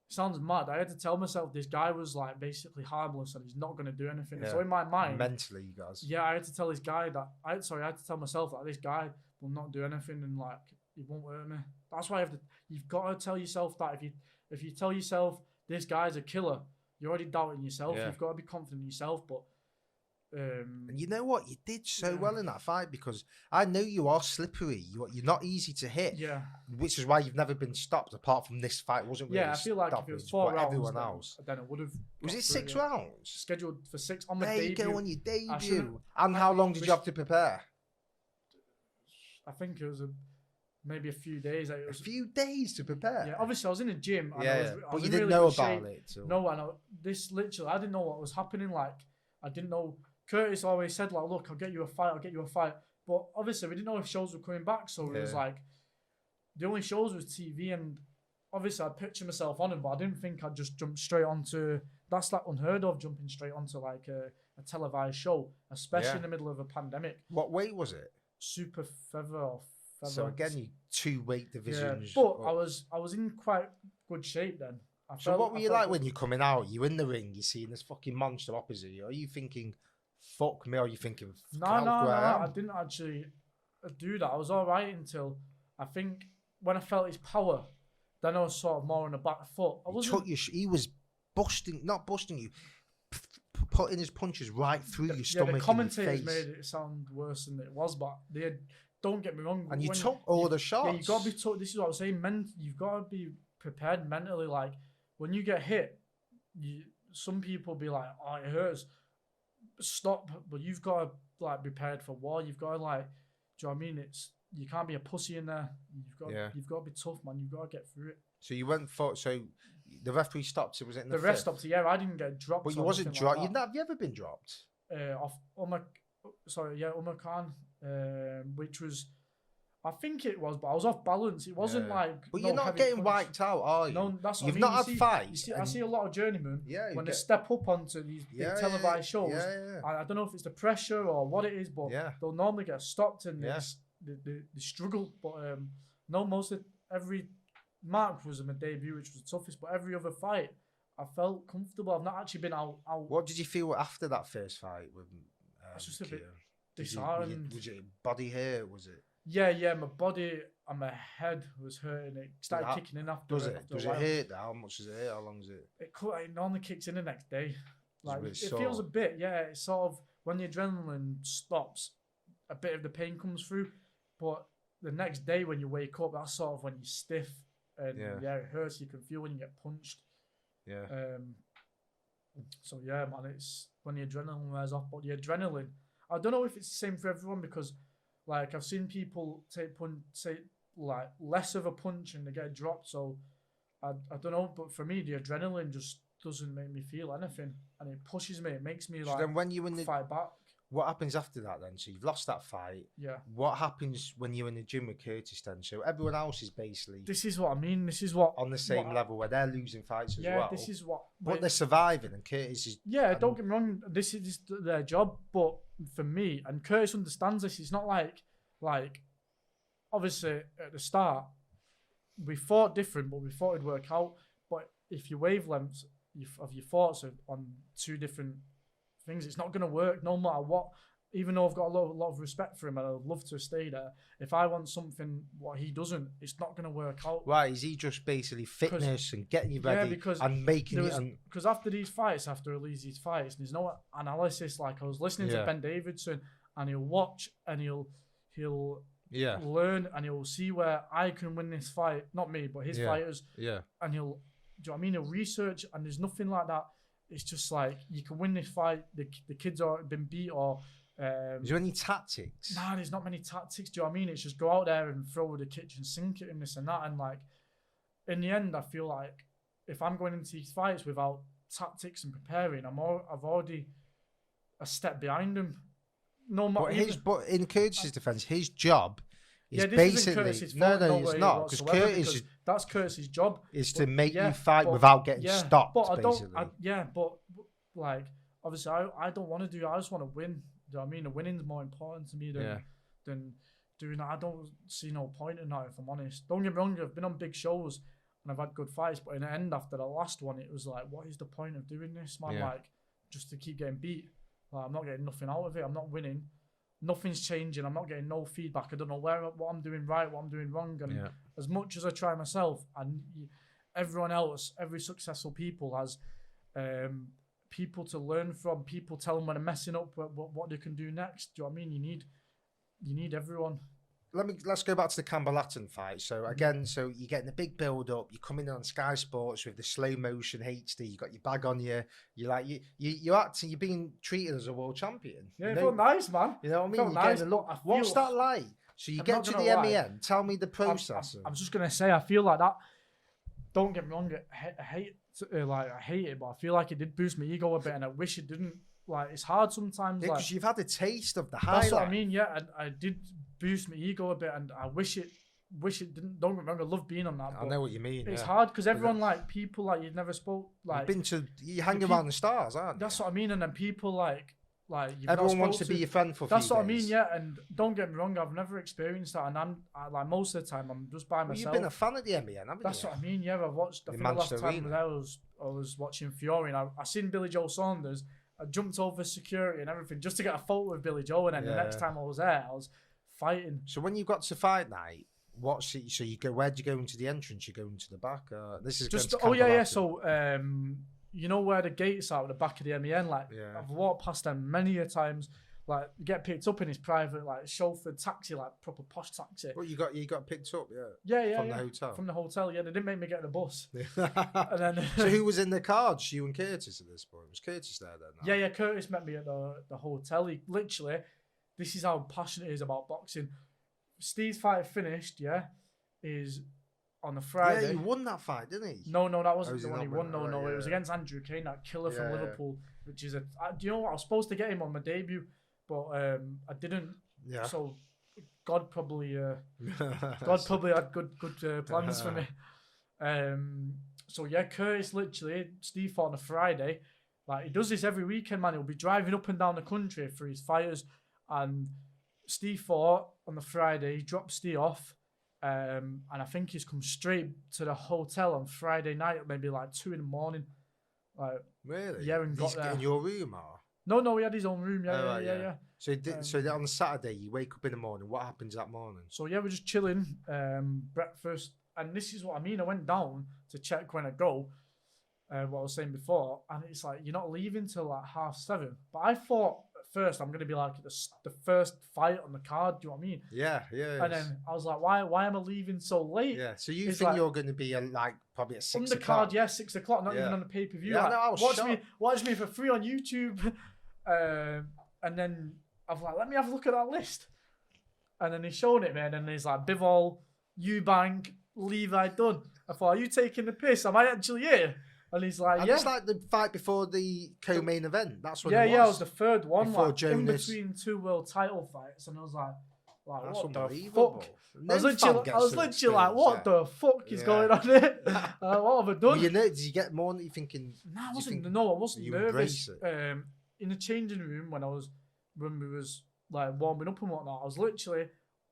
sounds mad. I had to tell myself this guy was like basically harmless and he's not going to do anything. So in my mind,
mentally, you guys.
Yeah, I had to tell this guy that. I had to tell myself that this guy will not do anything and like he won't hurt me. That's why you've got to tell yourself that. If you tell yourself this guy's a killer, you're already doubting yourself. You've got to be confident in yourself. But
and you know what? You did so well in that fight, because I know you are slippery. You're not easy to hit.
Yeah.
Which is why you've never been stopped, apart from this fight. Wasn't really
I feel like if it was 4 rounds,
everyone else.
Then it would have.
Was it 6 rounds?
Scheduled for 6 on the
debut.
debut.
There you go, on your debut. And how long did you have to prepare?
I think it was maybe a few days.
A few days to prepare?
Yeah, obviously I was in a gym. And
but you didn't know about it.
So. No, I know. I didn't know what was happening. Like, I didn't know. Curtis always said, like, look, I'll get you a fight. But obviously we didn't know if shows were coming back. So it was like, the only shows was TV, and obviously I'd picture myself on him, but I didn't think I'd just jump straight onto, that's like unheard of, jumping straight onto like a televised show, especially in the middle of a pandemic.
What weight was it?
Super feather or feather.
So again, you 2 weight divisions.
Yeah, but I was in quite good shape then.
So what were you like when you're coming out? You're in the ring, you're seeing this fucking monster opposite you. Are you thinking, fuck me? Or are you thinking,
no, I didn't actually do that. I was all right until I think when I felt his power, then I was sort of more on the back foot.
He was not busting you, putting his punches right through your stomach.
The commentators made it sound worse than it was, but don't get me wrong.
And you took all the shots.
Yeah, you got to be told. This is what I was saying. You've got to be prepared mentally. Like when you get hit, some people be like, "Oh, it hurts." Stop, but you've got to like be prepared for war. You've got to like, do you know what I mean? You can't be a pussy in there. You've got to be tough, man. You've got to get through it.
So you went for the referee stopped it. Was it in the
ref stopped it? Yeah, I didn't get dropped.
But you wasn't dropped. Like have you ever been dropped?
Off Umar Khan, which was, I think it was, but I was off balance. It wasn't like.
But you're not getting wiped out, are you?
No, that's what
You've
I mean.
not had fights.
I see a lot of journeymen when they step up onto these big televised shows. I don't know if it's the pressure or what it is, but they'll normally get stopped and they struggle. But no, every Mark was in my debut, which was the toughest, but every other fight I felt comfortable. I've not actually been out.
What did you feel after that first fight with?
It's just a bit disheartened.
Was it body hair? Was it?
Yeah, my body and my head was hurting. It started kicking in after.
Does it? Does it hurt? How much does it hurt? How long is it?
It normally kicks in the next day. Like it feels a bit. Yeah, it's sort of when the adrenaline stops, a bit of the pain comes through, but the next day when you wake up, that's sort of when you're stiff and it hurts. You can feel when you get punched.
Yeah.
So yeah, man, it's when the adrenaline wears off. But the adrenaline, I don't know if it's the same for everyone, because like I've seen people take like less of a punch and they get dropped. So I don't know, but for me the adrenaline just doesn't make me feel anything, and it pushes me. It makes me like.
Then when you in the
fight back.
what happens after that then? So you've lost that fight.
Yeah.
What happens when you're in the gym with Curtis then? So everyone else is basically
This is what I mean. This is what
on the same level where they're losing fights as well.
Yeah, this is what.
But they're surviving, and Curtis is.
Yeah, don't get me wrong. This is their job, but for me, and Curtis understands this. It's not like obviously at the start we fought different, but we thought it'd work out. But if your wavelengths of your thoughts are on two different things, it's not going to work no matter what. Even though I've got a lot of respect for him and I'd love to stay there, if I want something what he doesn't, it's not going to work out.
Why is he just basically fitness and getting you ready and making it?
Because after these fights, after these fights, there's no analysis. Like I was listening to Ben Davidson, and he'll watch and he'll learn and he'll see where I can win this fight. Not me, but his fighters.
Yeah.
And do you know what I mean? He'll research, and there's nothing like that. It's just like you can win this fight. The kids are been beat or.
Is there any tactics?
Nah, there's not many tactics. Do you know what I mean? It's just go out there and throw the kitchen sink at him, this and that. And like, in the end, I feel like if I'm going into these fights without tactics and preparing, I've already a step behind him. But
in Curtis's defense, his job is
basically
it's not because Curtis
that's Curtis's job
is to make you fight without getting stopped.
But but like obviously I don't want to do. I just want to win. Do you know what I mean? The winning's more important to me than doing that. I don't see no point in that, if I'm honest. Don't get me wrong, I've been on big shows and I've had good fights, but in the end, after the last one, it was like, what is the point of doing this, man? Like, just to keep getting beat. Like, I'm not getting nothing out of it. I'm not winning. Nothing's changing. I'm not getting no feedback. I don't know what I'm doing right, what I'm doing wrong. And as much as I try myself, and everyone else, every successful people has people to learn from, people tell them when they're messing up, what they can do next. Do you know what I mean? You need everyone.
Let's go back to the Campbell Latin fight. So again, so you're getting the big build up. You're coming in on Sky Sports with the slow motion HD. You got your bag on you. You're like you're acting. You're being treated as a world champion.
Yeah, it felt nice, man.
You know what I mean?
Nice.
What's that like? So you get to the MEN. Tell me the process.
I'm just gonna say, I feel like that. Don't get me wrong. I hate it, but I feel like it did boost my ego a bit, and I wish it didn't. Like, it's hard sometimes.
Because you've had a taste of the highlight.
That's what I mean. Yeah, I did boost my ego a bit, and I wish it didn't. Don't get me wrong. I love being on that.
I know what you mean.
It's hard because everyone people you've never spoke
you hang around the stars, aren't you?
That's what I mean. And then people like
everyone wants to be your friend for.
That's what I mean. Yeah, and don't get me wrong. I've never experienced that, and I'm most of the time I'm just by myself.
You've been a fan of the MEN, haven't you?
That's what I mean. Yeah, I've watched. I think the last time I was watching Fury, and I seen Billy Joe Saunders. I jumped over security and everything just to get a photo with Billy Joe, and then the next time I was there, I was fighting.
So when you got to fight night, so you go? Where'd you go into the entrance? You go into the back. This is just
So you know where the gates are at the back of the MEN? I've walked past them many a times. Like, get picked up in his private, chauffeured taxi, proper posh taxi.
Well, you got picked up,
from
the hotel.
From the hotel, yeah. They didn't make me get the bus. And then,
so who was in the car? Just you and Curtis at this point? Was Curtis there then?
Yeah. Curtis met me at the hotel. He literally, this is how passionate he is about boxing. Steve's fight finished. Is on the Friday.
Yeah, he won that fight, didn't he?
No, that wasn't the one he won. No, it was against Andrew Kane, that killer from Liverpool, which is do you know what? I was supposed to get him on my debut, but I didn't. Yeah. So God probably had good plans for me. So yeah, Curtis literally, Steve fought on a Friday. Like, he does this every weekend, man. He'll be driving up and down the country for his fighters, and Steve fought on the Friday. He dropped Steve off. And I think he's come straight to the hotel on Friday night, maybe 2 a.m.
Really?
Yeah, and got there.
In your room, or?
No, he had his own room. Yeah.
So on Saturday, you wake up in the morning. What happens that morning?
So yeah, we're just chilling, breakfast, and this is what I mean. I went down to check when I go. What I was saying before, and it's like, you're not leaving till 7:30. But I thought at first I'm gonna be the first fight on the card. Do you know what I mean?
Yeah.
And then I was like, why am I leaving so late?
Yeah. So you think you're gonna be probably at 6 o'clock?
On the card, yeah, 6 o'clock. Not even on the pay-per-view.
Yeah, I was
watch me for free on YouTube. And then I've let me have a look at that list. And then he's showing it, man, and he's like, Bivol, Eubank, Levi Dunn. I thought, are you taking the piss? Am I actually here? And he's like,
And
yeah.
it's like the fight before the co-main event. That's what
Yeah,
it was.
yeah, it was the third one.
Before
Like, in
Jonas.
between 2 world title fights. And I was like
That's
what the
unbelievable.
fuck?
No
I was literally like, what the fuck is going on here? What have I done?
Did you get more than you thinking?
No, I wasn't nervous. In the changing room when we was like warming up and whatnot, I was literally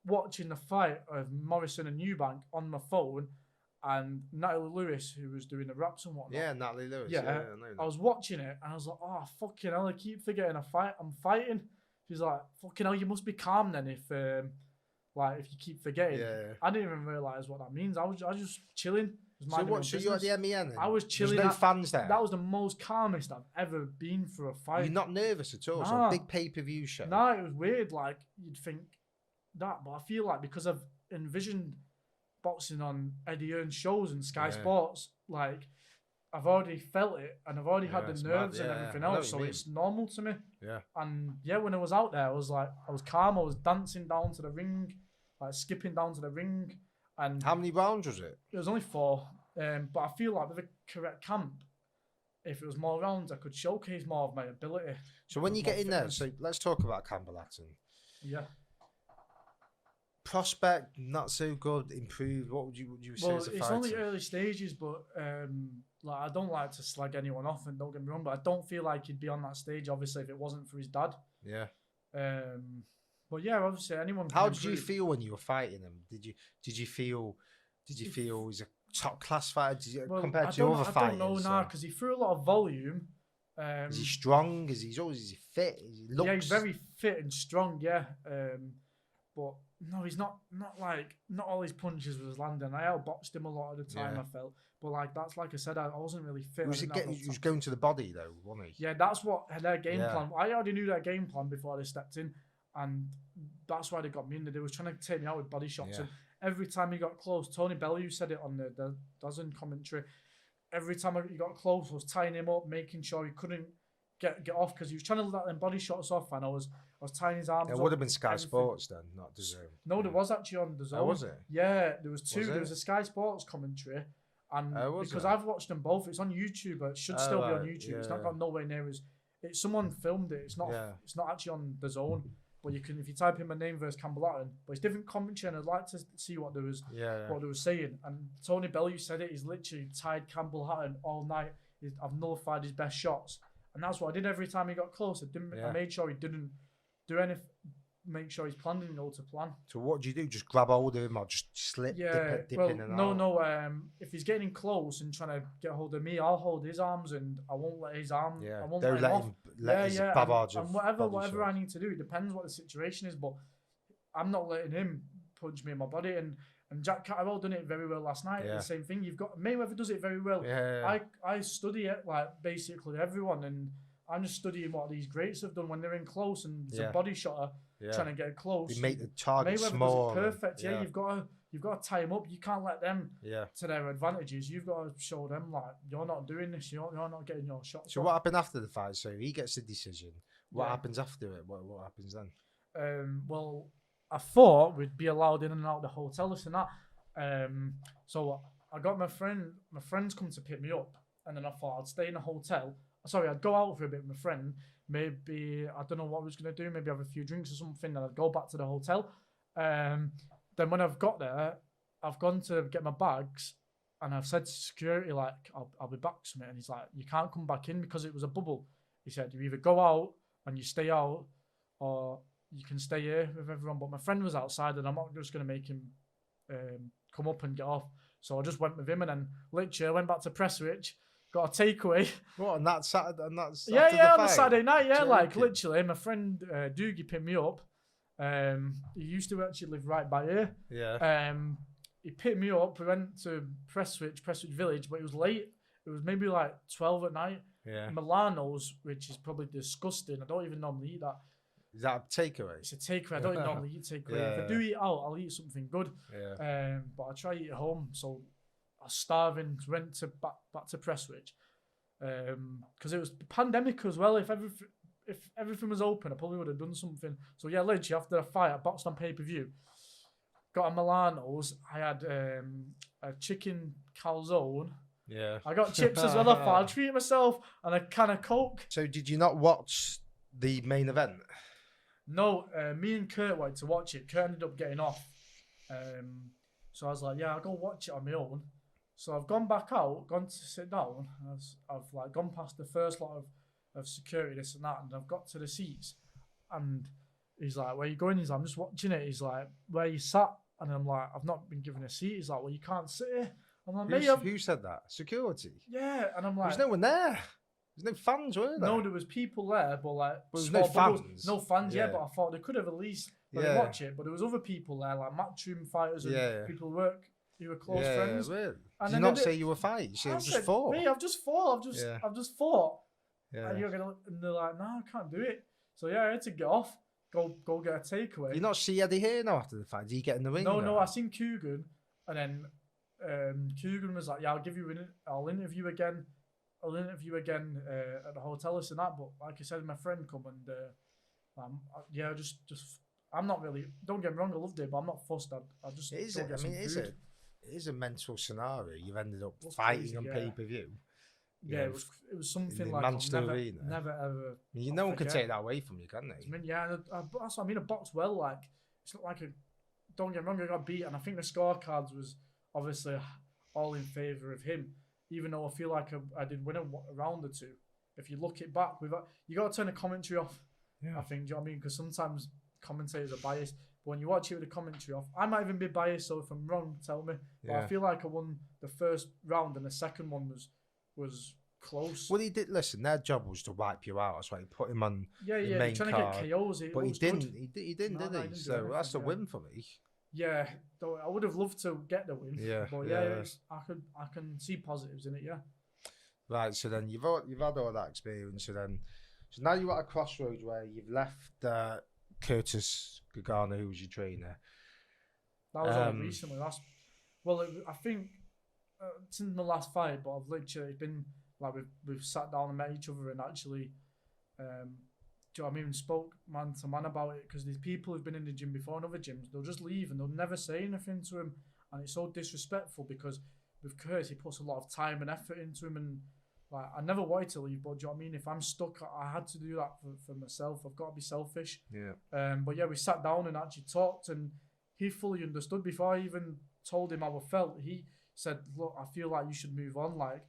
watching the fight of Morrison and Eubank on my phone, and Natalie Lewis, who was doing the raps and whatnot.
Yeah, Natalie Lewis.
Yeah, I was watching it and I was like, oh fucking hell, I keep forgetting I'm fighting. She's like, fucking hell, you must be calm then if you keep forgetting.
Yeah.
I didn't even realise what that means. I was just chilling.
So you at the MEN?
I was chilling.
There's no fans there.
That was the most calmest I've ever been for a fight.
You're not nervous at all.
Nah.
So a big pay-per-view show.
No, it was weird. Like you'd think that, but I feel like because I've envisioned boxing on Eddie Earn's shows and Sky Sports, like I've already felt it and I've already had the nerves and everything else, so it's normal to me.
Yeah.
And yeah, when I was out there, I was calm. I was dancing down to the ring, like skipping down to the ring. And
how many rounds was it?
It was only 4. But I feel like with the correct camp, if it was more rounds, I could showcase more of my ability.
So when you get in there, so let's talk about Campbell Hatton.
Yeah.
Prospect, not so good, improved. What would you say as a fighter?
It's only early stages, but like I don't like to slag anyone off, and don't get me wrong, but I don't feel like he'd be on that stage, obviously, if it wasn't for his dad.
Yeah.
But yeah, obviously anyone.
How did you feel when you were fighting him? Did you feel he's a top class fighter compared to other fighters?
I don't know now because he threw a lot of volume.
Is he strong? Is he fit?
Yeah, he's very fit and strong. Yeah, but no, he's not all his punches was landing. I outboxed him a lot of the time. I felt, but that's like I said, I wasn't really fit.
He was going to the body though, wasn't he?
Yeah, that's what their game plan. I already knew their game plan before they stepped in, and that's why they got me in there. They was trying to take me out with body shots, and every time he got close, Tony Bellew said it on the dozen commentary. Every time he got close, I was tying him up, making sure he couldn't get off because he was trying to let them body shots off, and I was tying his arms.
It would have been Sky Sports then, not DAZN.
No, there was actually on DAZN.
Oh, was it?
Yeah, there was 2. There was a Sky Sports commentary, and because I've watched them both, it's on YouTube, but it should still be on YouTube. It's not got nowhere near as. Someone filmed it. It's not. It's not actually on DAZN. But you can, if you type in my name versus Campbell Hatton, but it's different commentary, and I'd like to see what they were saying. And Tony Bellew said it. He's literally tied Campbell Hatton all night. I've nullified his best shots, and that's what I did every time he got close. I made sure he didn't do anything. Make sure he's planning to plan.
So what do you do? Just grab hold of him or just slip, dip in and out?
No. If he's getting close and trying to get hold of me, I'll hold his arms and I won't let his arm.
Yeah,
I won't
don't let him let his bavards
and whatever I need to do. It depends what the situation is, but I'm not letting him punch me in my body. And Jack Catterall done it very well last night. The same thing. You've got Mayweather does it very well. I study it like basically everyone, and I'm just studying what these greats have done when they're in close and it's a body shotter trying to get close.
They make the target
Mayweather
small.
Does it perfect. Yeah, you've got to tie them up. You can't let them to their advantages. You've got to show them like you're not doing this. You're not getting your shots.
So what happened after the fight? So he gets the decision. What happens after it? What happens then?
Well, I thought we'd be allowed in and out of the hotel, this and that. So I got my friends come to pick me up, and then I thought I'd stay in a hotel. Sorry, I'd go out for a bit with my friend. Maybe, I don't know what I was going to do. Maybe have a few drinks or something, and I'd go back to the hotel. Then when I've got there, I've gone to get my bags, and I've said to security, like, I'll be back to me. And he's like, you can't come back in because it was a bubble. He said, you either go out and you stay out, or you can stay here with everyone. But my friend was outside, and I'm not just going to make him come up and get off. So I just went with him, and then literally I went back to Prestwich, got a takeaway.
What, on that Saturday? On the
Saturday night, like literally, my friend Doogie picked me up. He used to actually live right by here.
Yeah.
He picked me up. We went to Prestwich Village, but it was late. It was maybe like 12 at night.
Yeah.
Milano's, which is probably disgusting. I don't even normally eat that.
Is that a takeaway?
It's a takeaway. I don't even normally eat takeaway. If I do eat out, I'll eat something good.
Yeah.
But I try to eat at home. So I was starving. Went to back to Prestwich. Because it was the pandemic as well. If everything was open, I probably would have done something. So yeah, literally after the fight, I boxed on pay-per-view. Got a Milano's. I had a chicken calzone.
Yeah.
I got chips as well. I thought I'd treat myself and a can of Coke.
So did you not watch the main event?
No, me and Kurt wanted to watch it. Kurt ended up getting off. So I was like, yeah, I'll go watch it on my own. So I've gone back out, gone to sit down. I've like gone past the first lot of security, this and that, and I've got to the seats. And he's like, where you going? He's like, I'm just watching it. He's like, where you sat? And I'm like, I've not been given a seat. He's like, well, you can't sit here. I'm like, mate,
who said that? Security?
Yeah, and I'm like...
There's no one there. There's no fans, were there?
No, there was people there, but like...
But there's no fans.
No fans, yeah, but I thought they could have at least let me watch it. But there was other people there, like matchroom fighters and people who were close friends.
Really?
And
did you not say you were fighting? You said you just fought.
Me, I've just fought. I've just fought.
Yeah.
And they're like, no, I can't do it. So yeah, I had to get off, go get a takeaway.
You not see Eddie here now after the fight? Did you get in the ring?
No, I seen Coogan, and then Coogan was like, yeah, I'll interview again at the hotel, this and that. But like I said, my friend come and I'm not really. Don't get me wrong, I loved it, but I'm not fussed. I just.
It is a mental scenario. You've ended up fighting on pay-per-view.
Yeah, it was something like
Manchester Arena.
Never ever.
No one can take that away from you, can they?
I mean, that's what I mean. I boxed well. Like it's not like don't get me wrong, I got beat, and I think the scorecards was obviously all in favour of him. Even though I feel like I did win a round or two. If you look it back, you got to turn the commentary off. Yeah. I think, do you know what I mean? Because sometimes commentators are biased. But when you watch it with the commentary off, I might even be biased. So if I'm wrong, tell me. But I feel like I won the first round, and the second one was close.
Well, he did. Listen, their job was to wipe you out. That's why he put him on the main
trying
card.
To get KOs.
But he didn't. He didn't, did he? So that's a win for me.
Yeah, though I would have loved to get the win.
Yeah,
but I can see positives in it. Yeah.
Right. So then you've had all that experience. So now you're at a crossroads where you've left Curtis Gagano, who was your trainer.
That was only recently. I think since the last fight, but I've literally been like we've sat down and met each other and actually. Do you know what I mean? Spoke man to man about it, because these people who've been in the gym before in other gyms, they'll just leave and they'll never say anything to him, and it's so disrespectful because with Curtis he puts a lot of time and effort into him, and like I never wanted to leave, but do you know what I mean? If I'm stuck, I had to do that for myself. I've got to be selfish.
Yeah.
But yeah, we sat down and actually talked, and he fully understood. Before I even told him how I felt, he said, "Look, I feel like you should move on. Like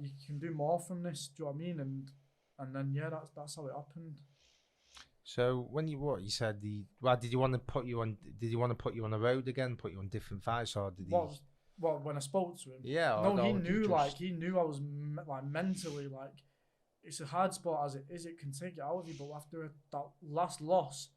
you can do more from this." Do you know what I mean? And then yeah, that's how it happened.
So when you said did you want to put you on? Did you want to put you on the road again? Put you on different fights, or did he?
Well, when I spoke to him,
yeah.
No, he knew. He knew I was mentally it's a hard sport as it is. It can take it out of you. But after that last loss,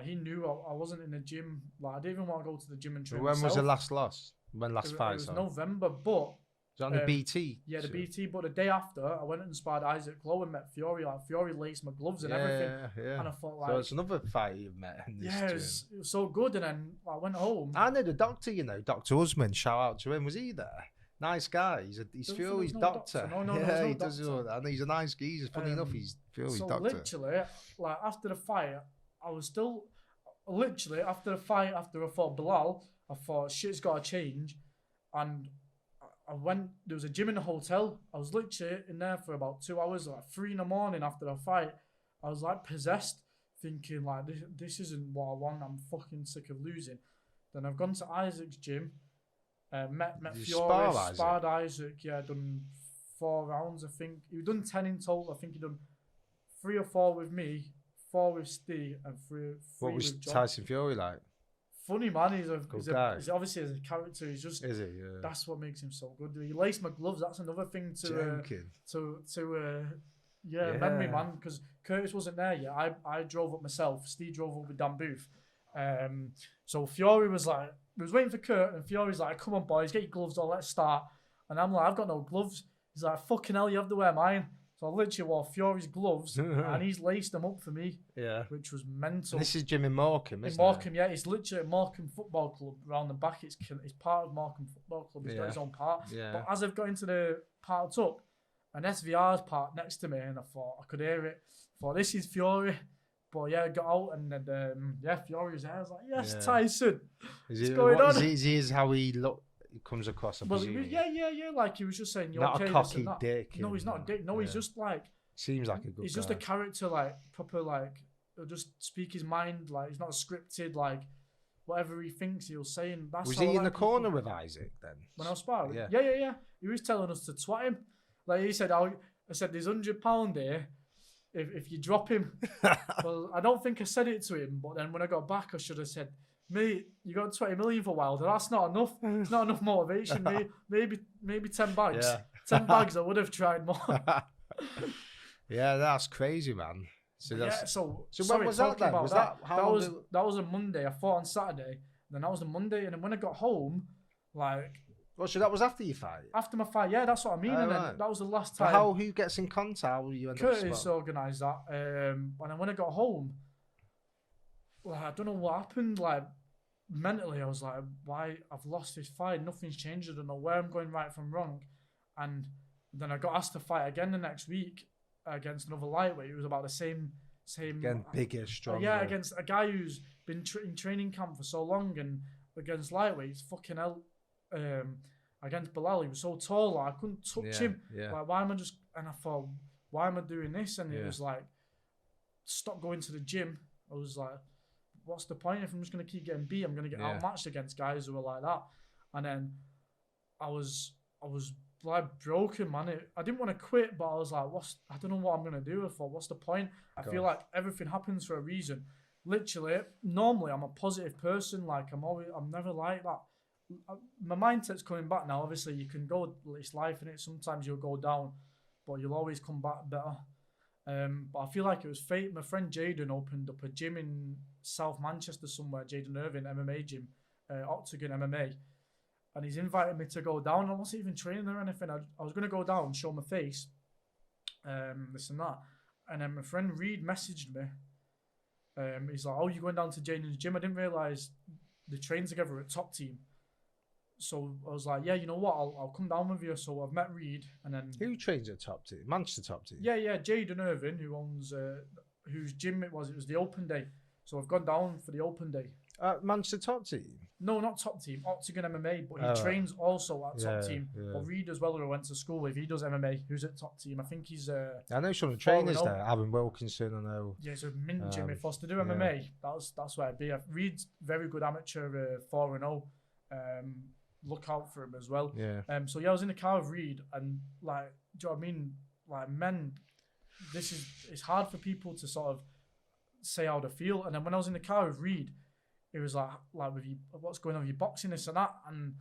he knew I wasn't in the gym. I didn't even want to go to the gym and train.
When
myself.
was the last loss? When last fight?
It was November, but.
Was that on the BT?
Yeah, the BT. But the day after, I went and sparred Isaac Lowe and met Fury. Fury laced my gloves and everything.
Yeah.
And I thought
so it's another fight you've met in this gym.
It was so good. And then I went home.
I know the doctor. Dr. Husman. Shout out to him. Was he there? Nice guy. He's Fury's doctor.
No,
he does. And he's a nice geezer. Funny enough, he's Fury's doctor.
Literally, after the fight, I was still after the fight. After I fought Bilal, I thought shit's got to change, and. There was a gym in the hotel. I was literally in there for about 2 hours, 3 a.m. after the fight. I was possessed, thinking this isn't what I want. I'm fucking sick of losing. Then I've gone to Isaac's gym, met Fiore, sparred Isaac. Yeah, done 4 rounds. I think he done 10 in total. I think he done 3 or 4 with me, 4 with Steve, and 3
what was
with John.
Tyson Fury like?
Funny man, he's obviously as a character. He's just
is he? Yeah.
That's what makes him so good. He laced my gloves. That's another thing memory man. Because Curtis wasn't there yet. I drove up myself. Steve drove up with Dan Booth. So Fury was we was waiting for Kurt, and Fury's like, "Come on, boys, get your gloves on. Let's start." And I'm like, "I've got no gloves." He's like, "Fucking hell, you have to wear mine." So I literally wore Fury's gloves and he's laced them up for me.
Yeah.
Which was mental.
And this is Jim in Morecambe, isn't it?
Morecambe, yeah. It's literally a Morecambe Football Club around the back. It's part of Morecambe Football Club. He's got his own part.
Yeah.
But as I've got into the parked up, an SVR's parked next to me, and I thought I could hear it. I thought, this is Fury. But yeah, I got out, and then Fury was there. I was like, yes, Tyson. What's going on?
Is he how he looked? it comes across.
Well, yeah. Like he was just saying, "You're
not
okay."
a cocky dick.
No, he's not a dick. No, he's just like.
Seems like a good.
He's
guy.
just a character, like proper, like he'll just speak his mind. Like he's not scripted. Like whatever he thinks, he'll say. And that's.
Was he in the corner with Isaac then?
When I was sparring,
yeah.
He was telling us to twat him. Like he said, I said, "There's £100 here. If you drop him." Well, I don't think I said it to him, but then when I got back, I should have said, "Mate, you got 20 million for Wilder. That's not enough. It's not enough motivation. Maybe 10 bags.
Yeah.
10 bags. I would have tried more."
Yeah, that's crazy, man. So that's
so
when was that then? Was that
was a Monday. I fought on Saturday. Then that was the Monday, and then when I got home, like.
Well, so that was after your fight.
After my fight, yeah, that's what I mean. And then that was the last time.
Who gets in contact? How you end
Curtis organised that. And then when I got home, like I don't know what happened. Like mentally, I was like, "Why? I've lost this fight. Nothing's changed. I don't know where I'm going right from wrong." And then I got asked to fight again the next week against another lightweight. It was about the same.
Again, bigger, stronger.
Yeah, against a guy who's been in training camp for so long, and against lightweights, fucking hell. Against Bilal, he was so tall, like, I couldn't touch him.
Yeah.
Like, why am I just? And I thought, why am I doing this? And it was like, stop going to the gym. I was like, what's the point if I'm just gonna keep getting beat? I'm gonna get outmatched against guys who are like that. And then I was like broken, man. I didn't want to quit, but I was like, I don't know what I'm gonna do. I thought, what's the point? I feel like everything happens for a reason. Literally, normally I'm a positive person. Like I'm never like that. My mindset's coming back now. Obviously, you can go. It's life, and sometimes you'll go down, but you'll always come back better. But I feel like it was fate. My friend Jaden opened up a gym in South Manchester somewhere. Jaden Irving MMA gym, Octagon MMA, and he's invited me to go down. I wasn't even training or anything. I was going to go down and show my face, this and that. And then my friend Reed messaged me. He's like, "Oh, you're going down to Jaden's gym?" I didn't realise they train together at Top Team. So I was like, yeah, you know what? I'll come down with you. So I've met Reed, and then
who trains at Top Team? Manchester Top Team.
Yeah, Jaden Irvin, who owns whose gym it was. It was the Open Day. So I've gone down for the Open Day.
Manchester Top Team.
No, not Top Team. Octagon MMA, but he trains also at Top Team. Yeah. But Reed as well, who I went to school with, he does MMA. Who's at Top Team? I think he's.
I know some of the trainers there. Aaron Wilkinson. I know.
Yeah, it's a mint gym. If I was to do MMA, that's where I'd be. Reed's very good amateur, 4-0. Look out for him as well.
Yeah.
So I was in the car with Reed, and like, do you know what I mean? Like, men, it's hard for people to sort of say how they feel. And then when I was in the car with Reed, it was like with you, what's going on with your boxing, this and that. And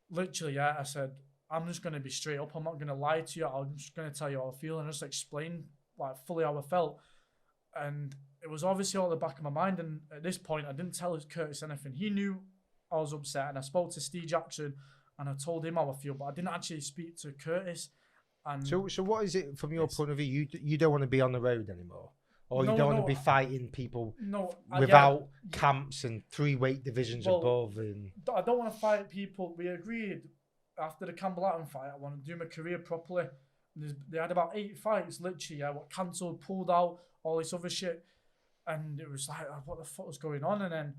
literally, I said, I'm just going to be straight up. I'm not going to lie to you. I'm just going to tell you how I feel and just explain like fully how I felt. And it was obviously all at the back of my mind. And at this point, I didn't tell Curtis anything. He knew I was upset, and I spoke to Steve Jackson and I told him how I feel, but I didn't actually speak to Curtis. And
so what is it from your point of view? You don't want to be on the road anymore, or you don't want to be fighting people without camps and 3 weight divisions above. And
I don't want to fight people. We agreed after the Campbell Atom fight, I want to do my career properly. They had about 8 fights, literally. I got cancelled, pulled out, all this other shit, and it was like, what the fuck was going on? And then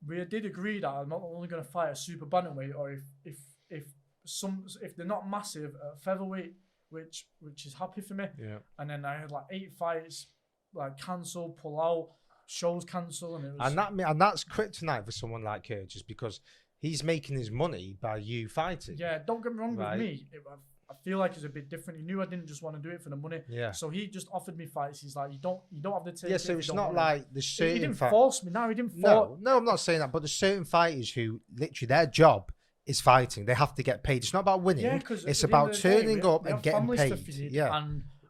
we did agree that I'm not only going to fight a super bantamweight, or if they're not massive at featherweight, which is happy for me.
Yeah.
And then I had like 8 fights, like cancel, pull out, shows cancel, and it was.
And that's kryptonite for someone like Curtis, because he's making his money by you fighting.
Yeah, don't get me wrong with me. I feel like it's a bit different. He knew I didn't just want to do it for the money.
Yeah.
So he just offered me fights. He's like, you don't have to take.
Yeah. So it's not like the certain.
He didn't force me. No, he didn't.
No, I'm not saying that. But there's certain fighters who literally their job is fighting. They have to get paid. It's not about winning.
Yeah,
it's about turning up and getting paid.
Yeah.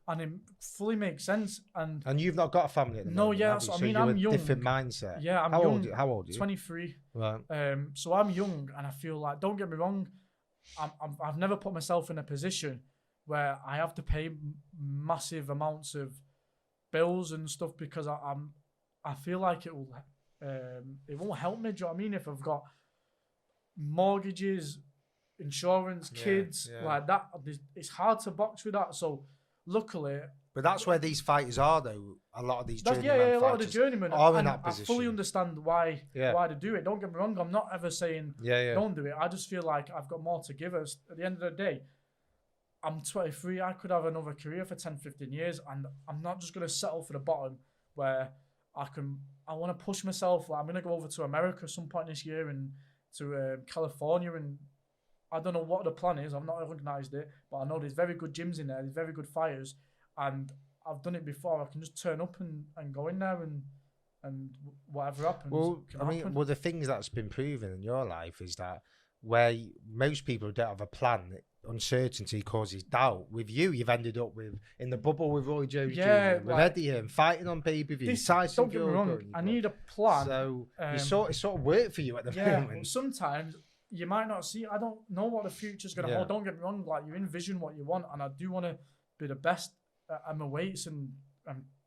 And it fully makes sense. And
you've not got a family at the moment.
No, yeah. So I mean, I'm young.
Different mindset.
Yeah, I'm young.
How old are you?
23.
Right.
So I'm young, and I feel like, don't get me wrong, I've never put myself in a position where I have to pay massive amounts of bills and stuff, because I feel like it won't help me. Do you know what I mean? If I've got mortgages, insurance, kids, like that, it's hard to box with that. So luckily.
But that's where these fighters are, though. A lot of these journeyman
a lot of the journeymen
are in
and
that
I
position.
fully understand why they do it. Don't get me wrong. I'm not ever saying don't do it. I just feel like I've got more to give us. At the end of the day, I'm 23. I could have another career for 10, 15 years, and I'm not just going to settle for the bottom where I want to push myself. Like, I'm going to go over to America some point this year and to California, and I don't know what the plan is. I've not organised it, but I know there's very good gyms in there. There's very good fighters, and I've done it before. I can just turn up and go in there and whatever happens.
Well, the things that's been proven in your life is that where most people don't have a plan, uncertainty causes doubt. With you, you've ended up in the bubble with Roy Jones Jr., with Eddie and fighting on PPV.
Don't get me wrong, I need a plan.
So it sort of worked for you at the moment.
Sometimes you might not see. I don't know what the future's going to hold. Don't get me wrong. Like, you envision what you want, and I do want to be the best at my weights and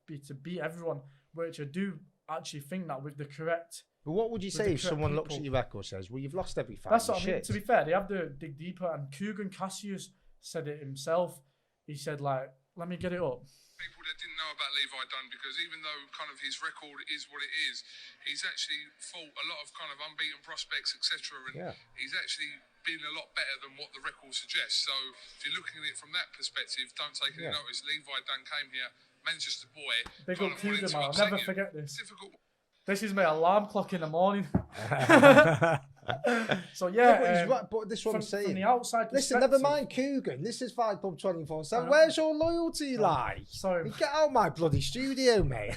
beat everyone. Which I do actually think that with the correct.
But what would you say if someone looks at your record and says, "Well, you've lost every fight"?
That's what I mean. To be fair, they have to dig deeper. And Kugan Cassius said it himself. He said, like, let me get it up.
People that didn't know about Levi Dunn, because even though kind of his record is what it is, he's actually fought a lot of kind of unbeaten prospects, etc. And he's actually been a lot better than what the record suggests. So if you're looking at it from that perspective, don't take any notice. Levi Dunn came here, Manchester boy.
Big up Kugan, man. I'll never forget this. Difficult. This is my alarm clock in the morning. So
but this is what I'm saying.
From the outside
listen, never mind Kugan. This is Fight Club 24/7. Where's your loyalty lie?
Sorry.
Get out of my bloody studio, mate.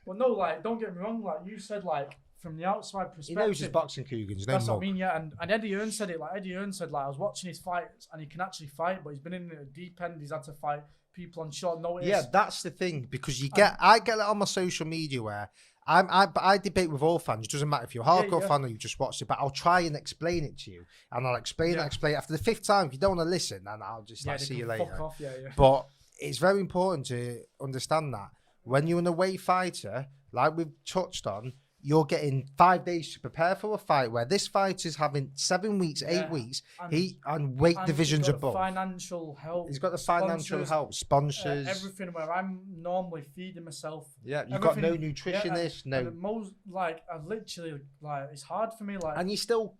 Well, no, like, don't get me wrong. Like you said, like, from the outside perspective,
he knows his boxing, Kugan's no
that's
mug.
what I mean, yeah. And Eddie Hearn said it. Like, Eddie Hearn said, like, I was watching his fights and he can actually fight, but he's been in the deep end. He's had to fight people on short notice.
Yeah, that's the thing, because I get it on my social media where I debate with all fans. It doesn't matter if you're a hardcore fan or you just watched it, but I'll try and explain it to you, and I'll explain it. After the 5th time, if you don't want to listen, then I'll just see you later.
Fuck off,
But it's very important to understand that when you're an away fighter, like we've touched on, you're getting 5 days to prepare for a fight, where this fighter's having 7 weeks, 8 weeks, and weight divisions above.
Financial help.
He's got the financial help, sponsors,
everything. Where I'm normally feeding myself.
Yeah, you've got no nutritionist, no.
Most, like, I literally, like, it's hard for me, like.
And you're still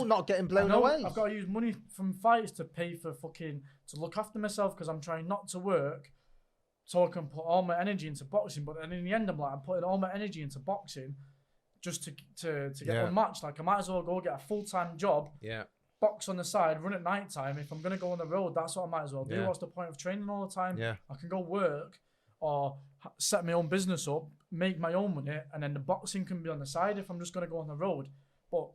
not getting blown away.
I've got to use money from fights to pay for to look after myself, because I'm trying not to work, so I can put all my energy into boxing. But then in the end, I'm putting all my energy into boxing just to get one match. Like, I might as well go get a full-time job, box on the side, run at night time. If I'm going to go on the road, that's what I might as well do. What's the point of training all the time? I can go work or set my own business up, make my own money, and then the boxing can be on the side if I'm just going to go on the road. But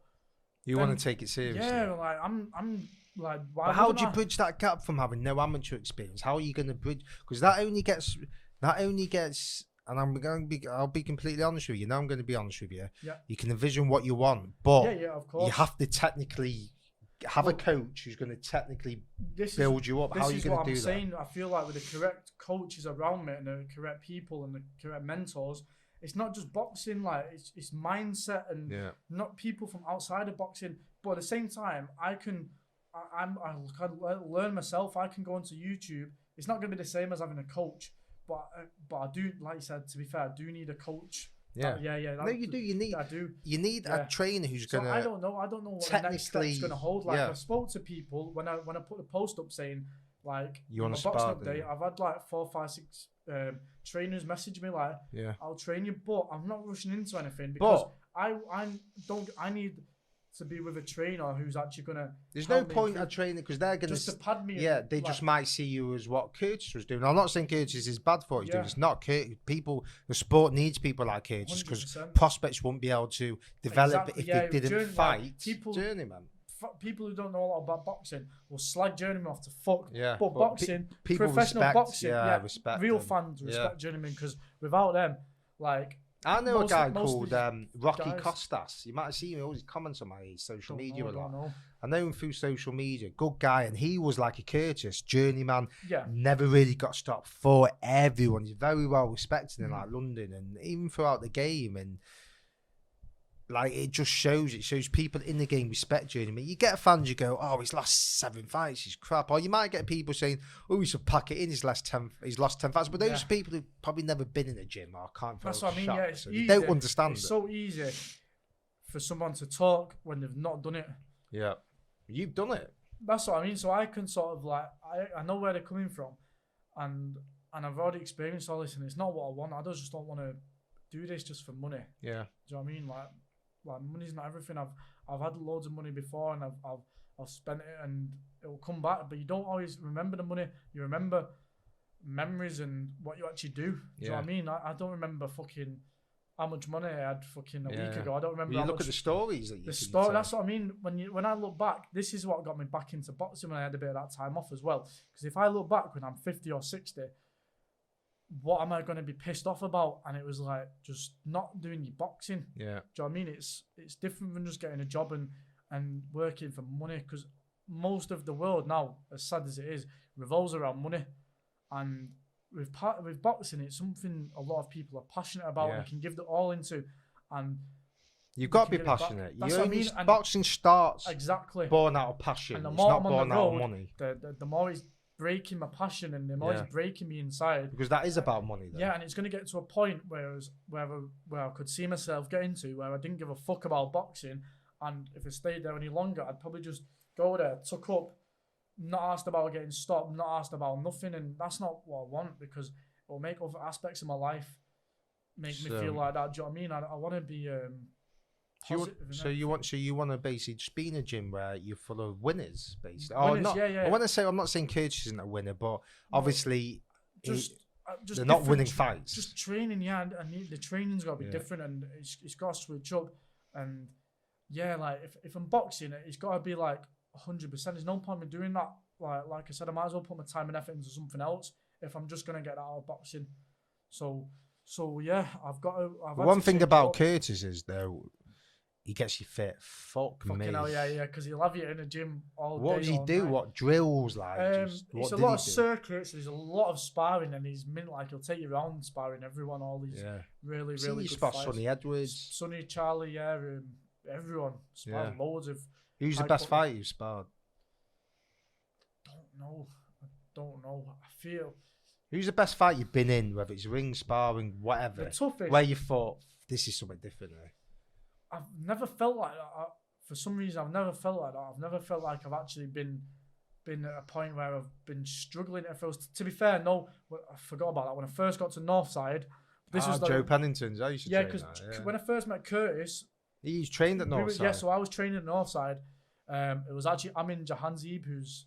you want to take it seriously.
Yeah, like, I'm like, why?
But how do you bridge that gap from having no amateur experience? How are you going to bridge? Because that only gets, and I'll be completely honest with you. Now I'm going to be honest with you.
Yeah.
You can envision what you want, but
of course,
you have to technically have a coach who's going to technically build you up. How are you going to do that? Saying,
I feel like with the correct coaches around me and the correct people and the correct mentors, it's not just boxing. Like, it's mindset and not people from outside of boxing. But at the same time, I can learn myself. I can go onto YouTube. It's not going to be the same as having a coach. But I do, like you said, to be fair, I do need a coach.
No, you do. You need a trainer who's gonna.
I don't know what the next step's gonna hold. Like, I spoke to people when I put a post up saying, like,
you want
a boxing update. I've had like 4, 5, 6 trainers message me like, I'll train you, but I'm not rushing into anything because I need to be with a trainer who's actually gonna.
There's no point of training because they're gonna
just to pad me.
Yeah, they just might see you as what Curtis was doing. I'm not saying Curtis is bad for what he's doing. It's not Curtis. The sport needs people like Curtis because prospects won't be able to develop if they didn't fight. Journeyman.
People who don't know a lot about boxing will slag Journeyman off to fuck.
Yeah,
but boxing, professional boxing,
respect
real
them.
Fans respect Journeyman because without them, like.
I know a guy called Rocky Costas. You might have seen him, all his comments on my social media a lot. I know him through social media. Good guy, and he was like a Curtis, journeyman.
Yeah.
Never really got stopped for everyone. He's very well respected in like London and even throughout the game. And like it just shows. It shows people in the game respect you. I mean, you get fans, you go, "Oh, his last 7 fights, he's crap," or you might get people saying, "Oh, he should pack it in his last 10. He's lost 10 fights." But those are people who've probably never been in a gym or can't.
That's what I mean.
Shot,
Yeah, it's
so
easy.
they don't understand.
It's so easy for someone to talk when they've not done it.
Yeah, you've done it.
That's what I mean. So I can sort of like I know where they're coming from, and I've already experienced all this, and it's not what I want. I just don't want to do this just for money.
Yeah.
Do you know what I mean? Like money's not everything. I've had loads of money before, and I've spent it, and it will come back. But you don't always remember the money. You remember memories and what you actually do. Do you know what I mean? I don't remember fucking how much money I had fucking a week ago. I don't remember.
Well, you look at the stories that you.
The story. That's what I mean. When I look back, this is what got me back into boxing when I had a bit of that time off as well. Because if I look back when I'm 50 or 60. What am I going to be pissed off about? And it was like just not doing your boxing.
Yeah.
Do you know what I mean? It's different than just getting a job and working for money, because most of the world now, as sad as it is, revolves around money. And with boxing, it's something a lot of people are passionate about and can give it all into. And
you've got to be passionate.
That's what I mean.
Boxing starts born out of passion.
And the
it's
more
not
I'm on
born
the
out of
road,
money.
The more it's breaking my passion, and the more it's breaking me inside.
Because that is about money, though.
Yeah, and it's going to get to a point where I could see myself getting to where I didn't give a fuck about boxing, and if I stayed there any longer, I'd probably just go there, tuck up, not asked about getting stopped, not asked about nothing, and that's not what I want, because it will make other aspects of my life make me feel like that. Do you know what I mean? I want to be you want to basically just be in a gym where you're full of winners, basically. I'm not saying Curtis isn't a winner, but obviously just they're not winning fights. Just training, and the training's got to be different, and it's got to switch up. And like if I'm boxing, it's got to be like 100%. There's no point in doing that. Like I said, I might as well put my time and effort into something else if I'm just gonna get that out of boxing. So yeah, I've got to.
One thing about Curtis is though, he gets you fit. Fucking
hell, yeah, because he'll have you in a gym all day.
What does he do?
Night.
What drills like?
It's a lot of circuits. There's a lot of sparring, and he's he'll take you around sparring everyone. All these really good fights.
Sonny Edwards,
Sonny, Charlie, everyone sparred loads of.
Who's the best fighter you've sparred?
I don't know. I feel.
Who's the best fight you've been in? Whether it's ring, sparring, whatever.
The toughest.
Where you thought this is something different.
I've never felt like that. For some reason, I've never felt like that. I've never felt like I've actually been at a point where I've been struggling. To be fair, no, I forgot about that. When I first got to Northside, this was
Joe Pennington's. I used to train
because
that,
when I first met Curtis,
he's trained at Northside.
So I was training at Northside. It was actually Amin Jahanzeb, who's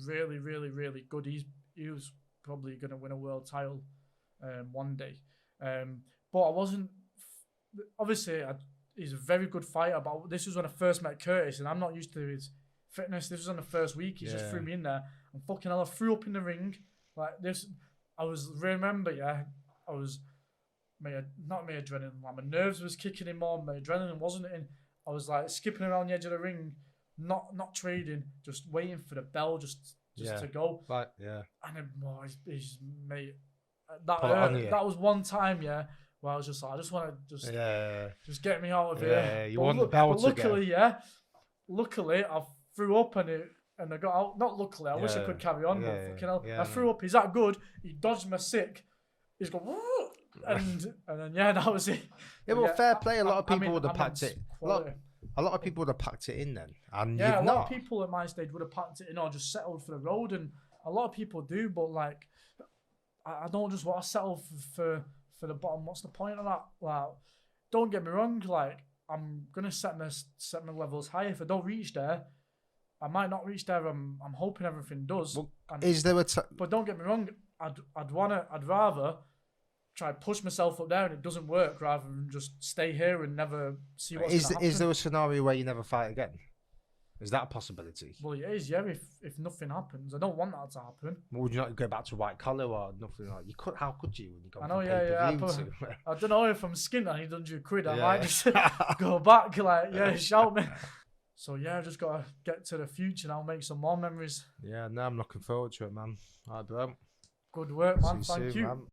really, really, really good. He was probably going to win a world title one day. But I wasn't. Obviously, he's a very good fighter, but this was when I first met Curtis, and I'm not used to his fitness. This was on the first week. He just threw me in there, and fucking hell, I threw up in the ring like this. I was not my adrenaline. Like my nerves was kicking in more. My adrenaline wasn't in. I was like skipping around the edge of the ring, not trading, just waiting for the bell, just to go.
Right, yeah.
And then, he's mate. That was one time, where I was just like, I just want to just get me out of here.
Yeah, you want the bell to go.
Luckily, I threw up and I got out. Not luckily, I wish I could carry on. But fucking hell, I threw up. He's that good. He dodged my sick. He's gone, whoa! and then that was it.
Yeah, well, fair play. A lot of people would have packed it. A lot of people would have packed it in then. And
a lot of people at my stage would have packed it in or just settled for the road. And a lot of people do, but like, I don't just want to settle for the bottom. What's the point of that? Like, don't get me wrong. Like, I'm gonna set my levels high. If I don't reach there, I might not reach there. I'm hoping everything does.
Well, is there
but don't get me wrong. I'd rather try to push myself up there and it doesn't work, rather than just stay here and never see what's going to happen.
Is there a scenario where you never fight again? Is that a possibility?
Well, it is, if nothing happens. I don't want that to happen.
Would you not go back to white collar or nothing like you could? How could you when you go?
I know, I don't know if I'm skint and he £100. I might just go back, shout me. So I just gotta get to the future now, make some more memories.
Yeah, no, I'm looking forward to it, man. All right, bro.
Good work, man. Thank you.
Man.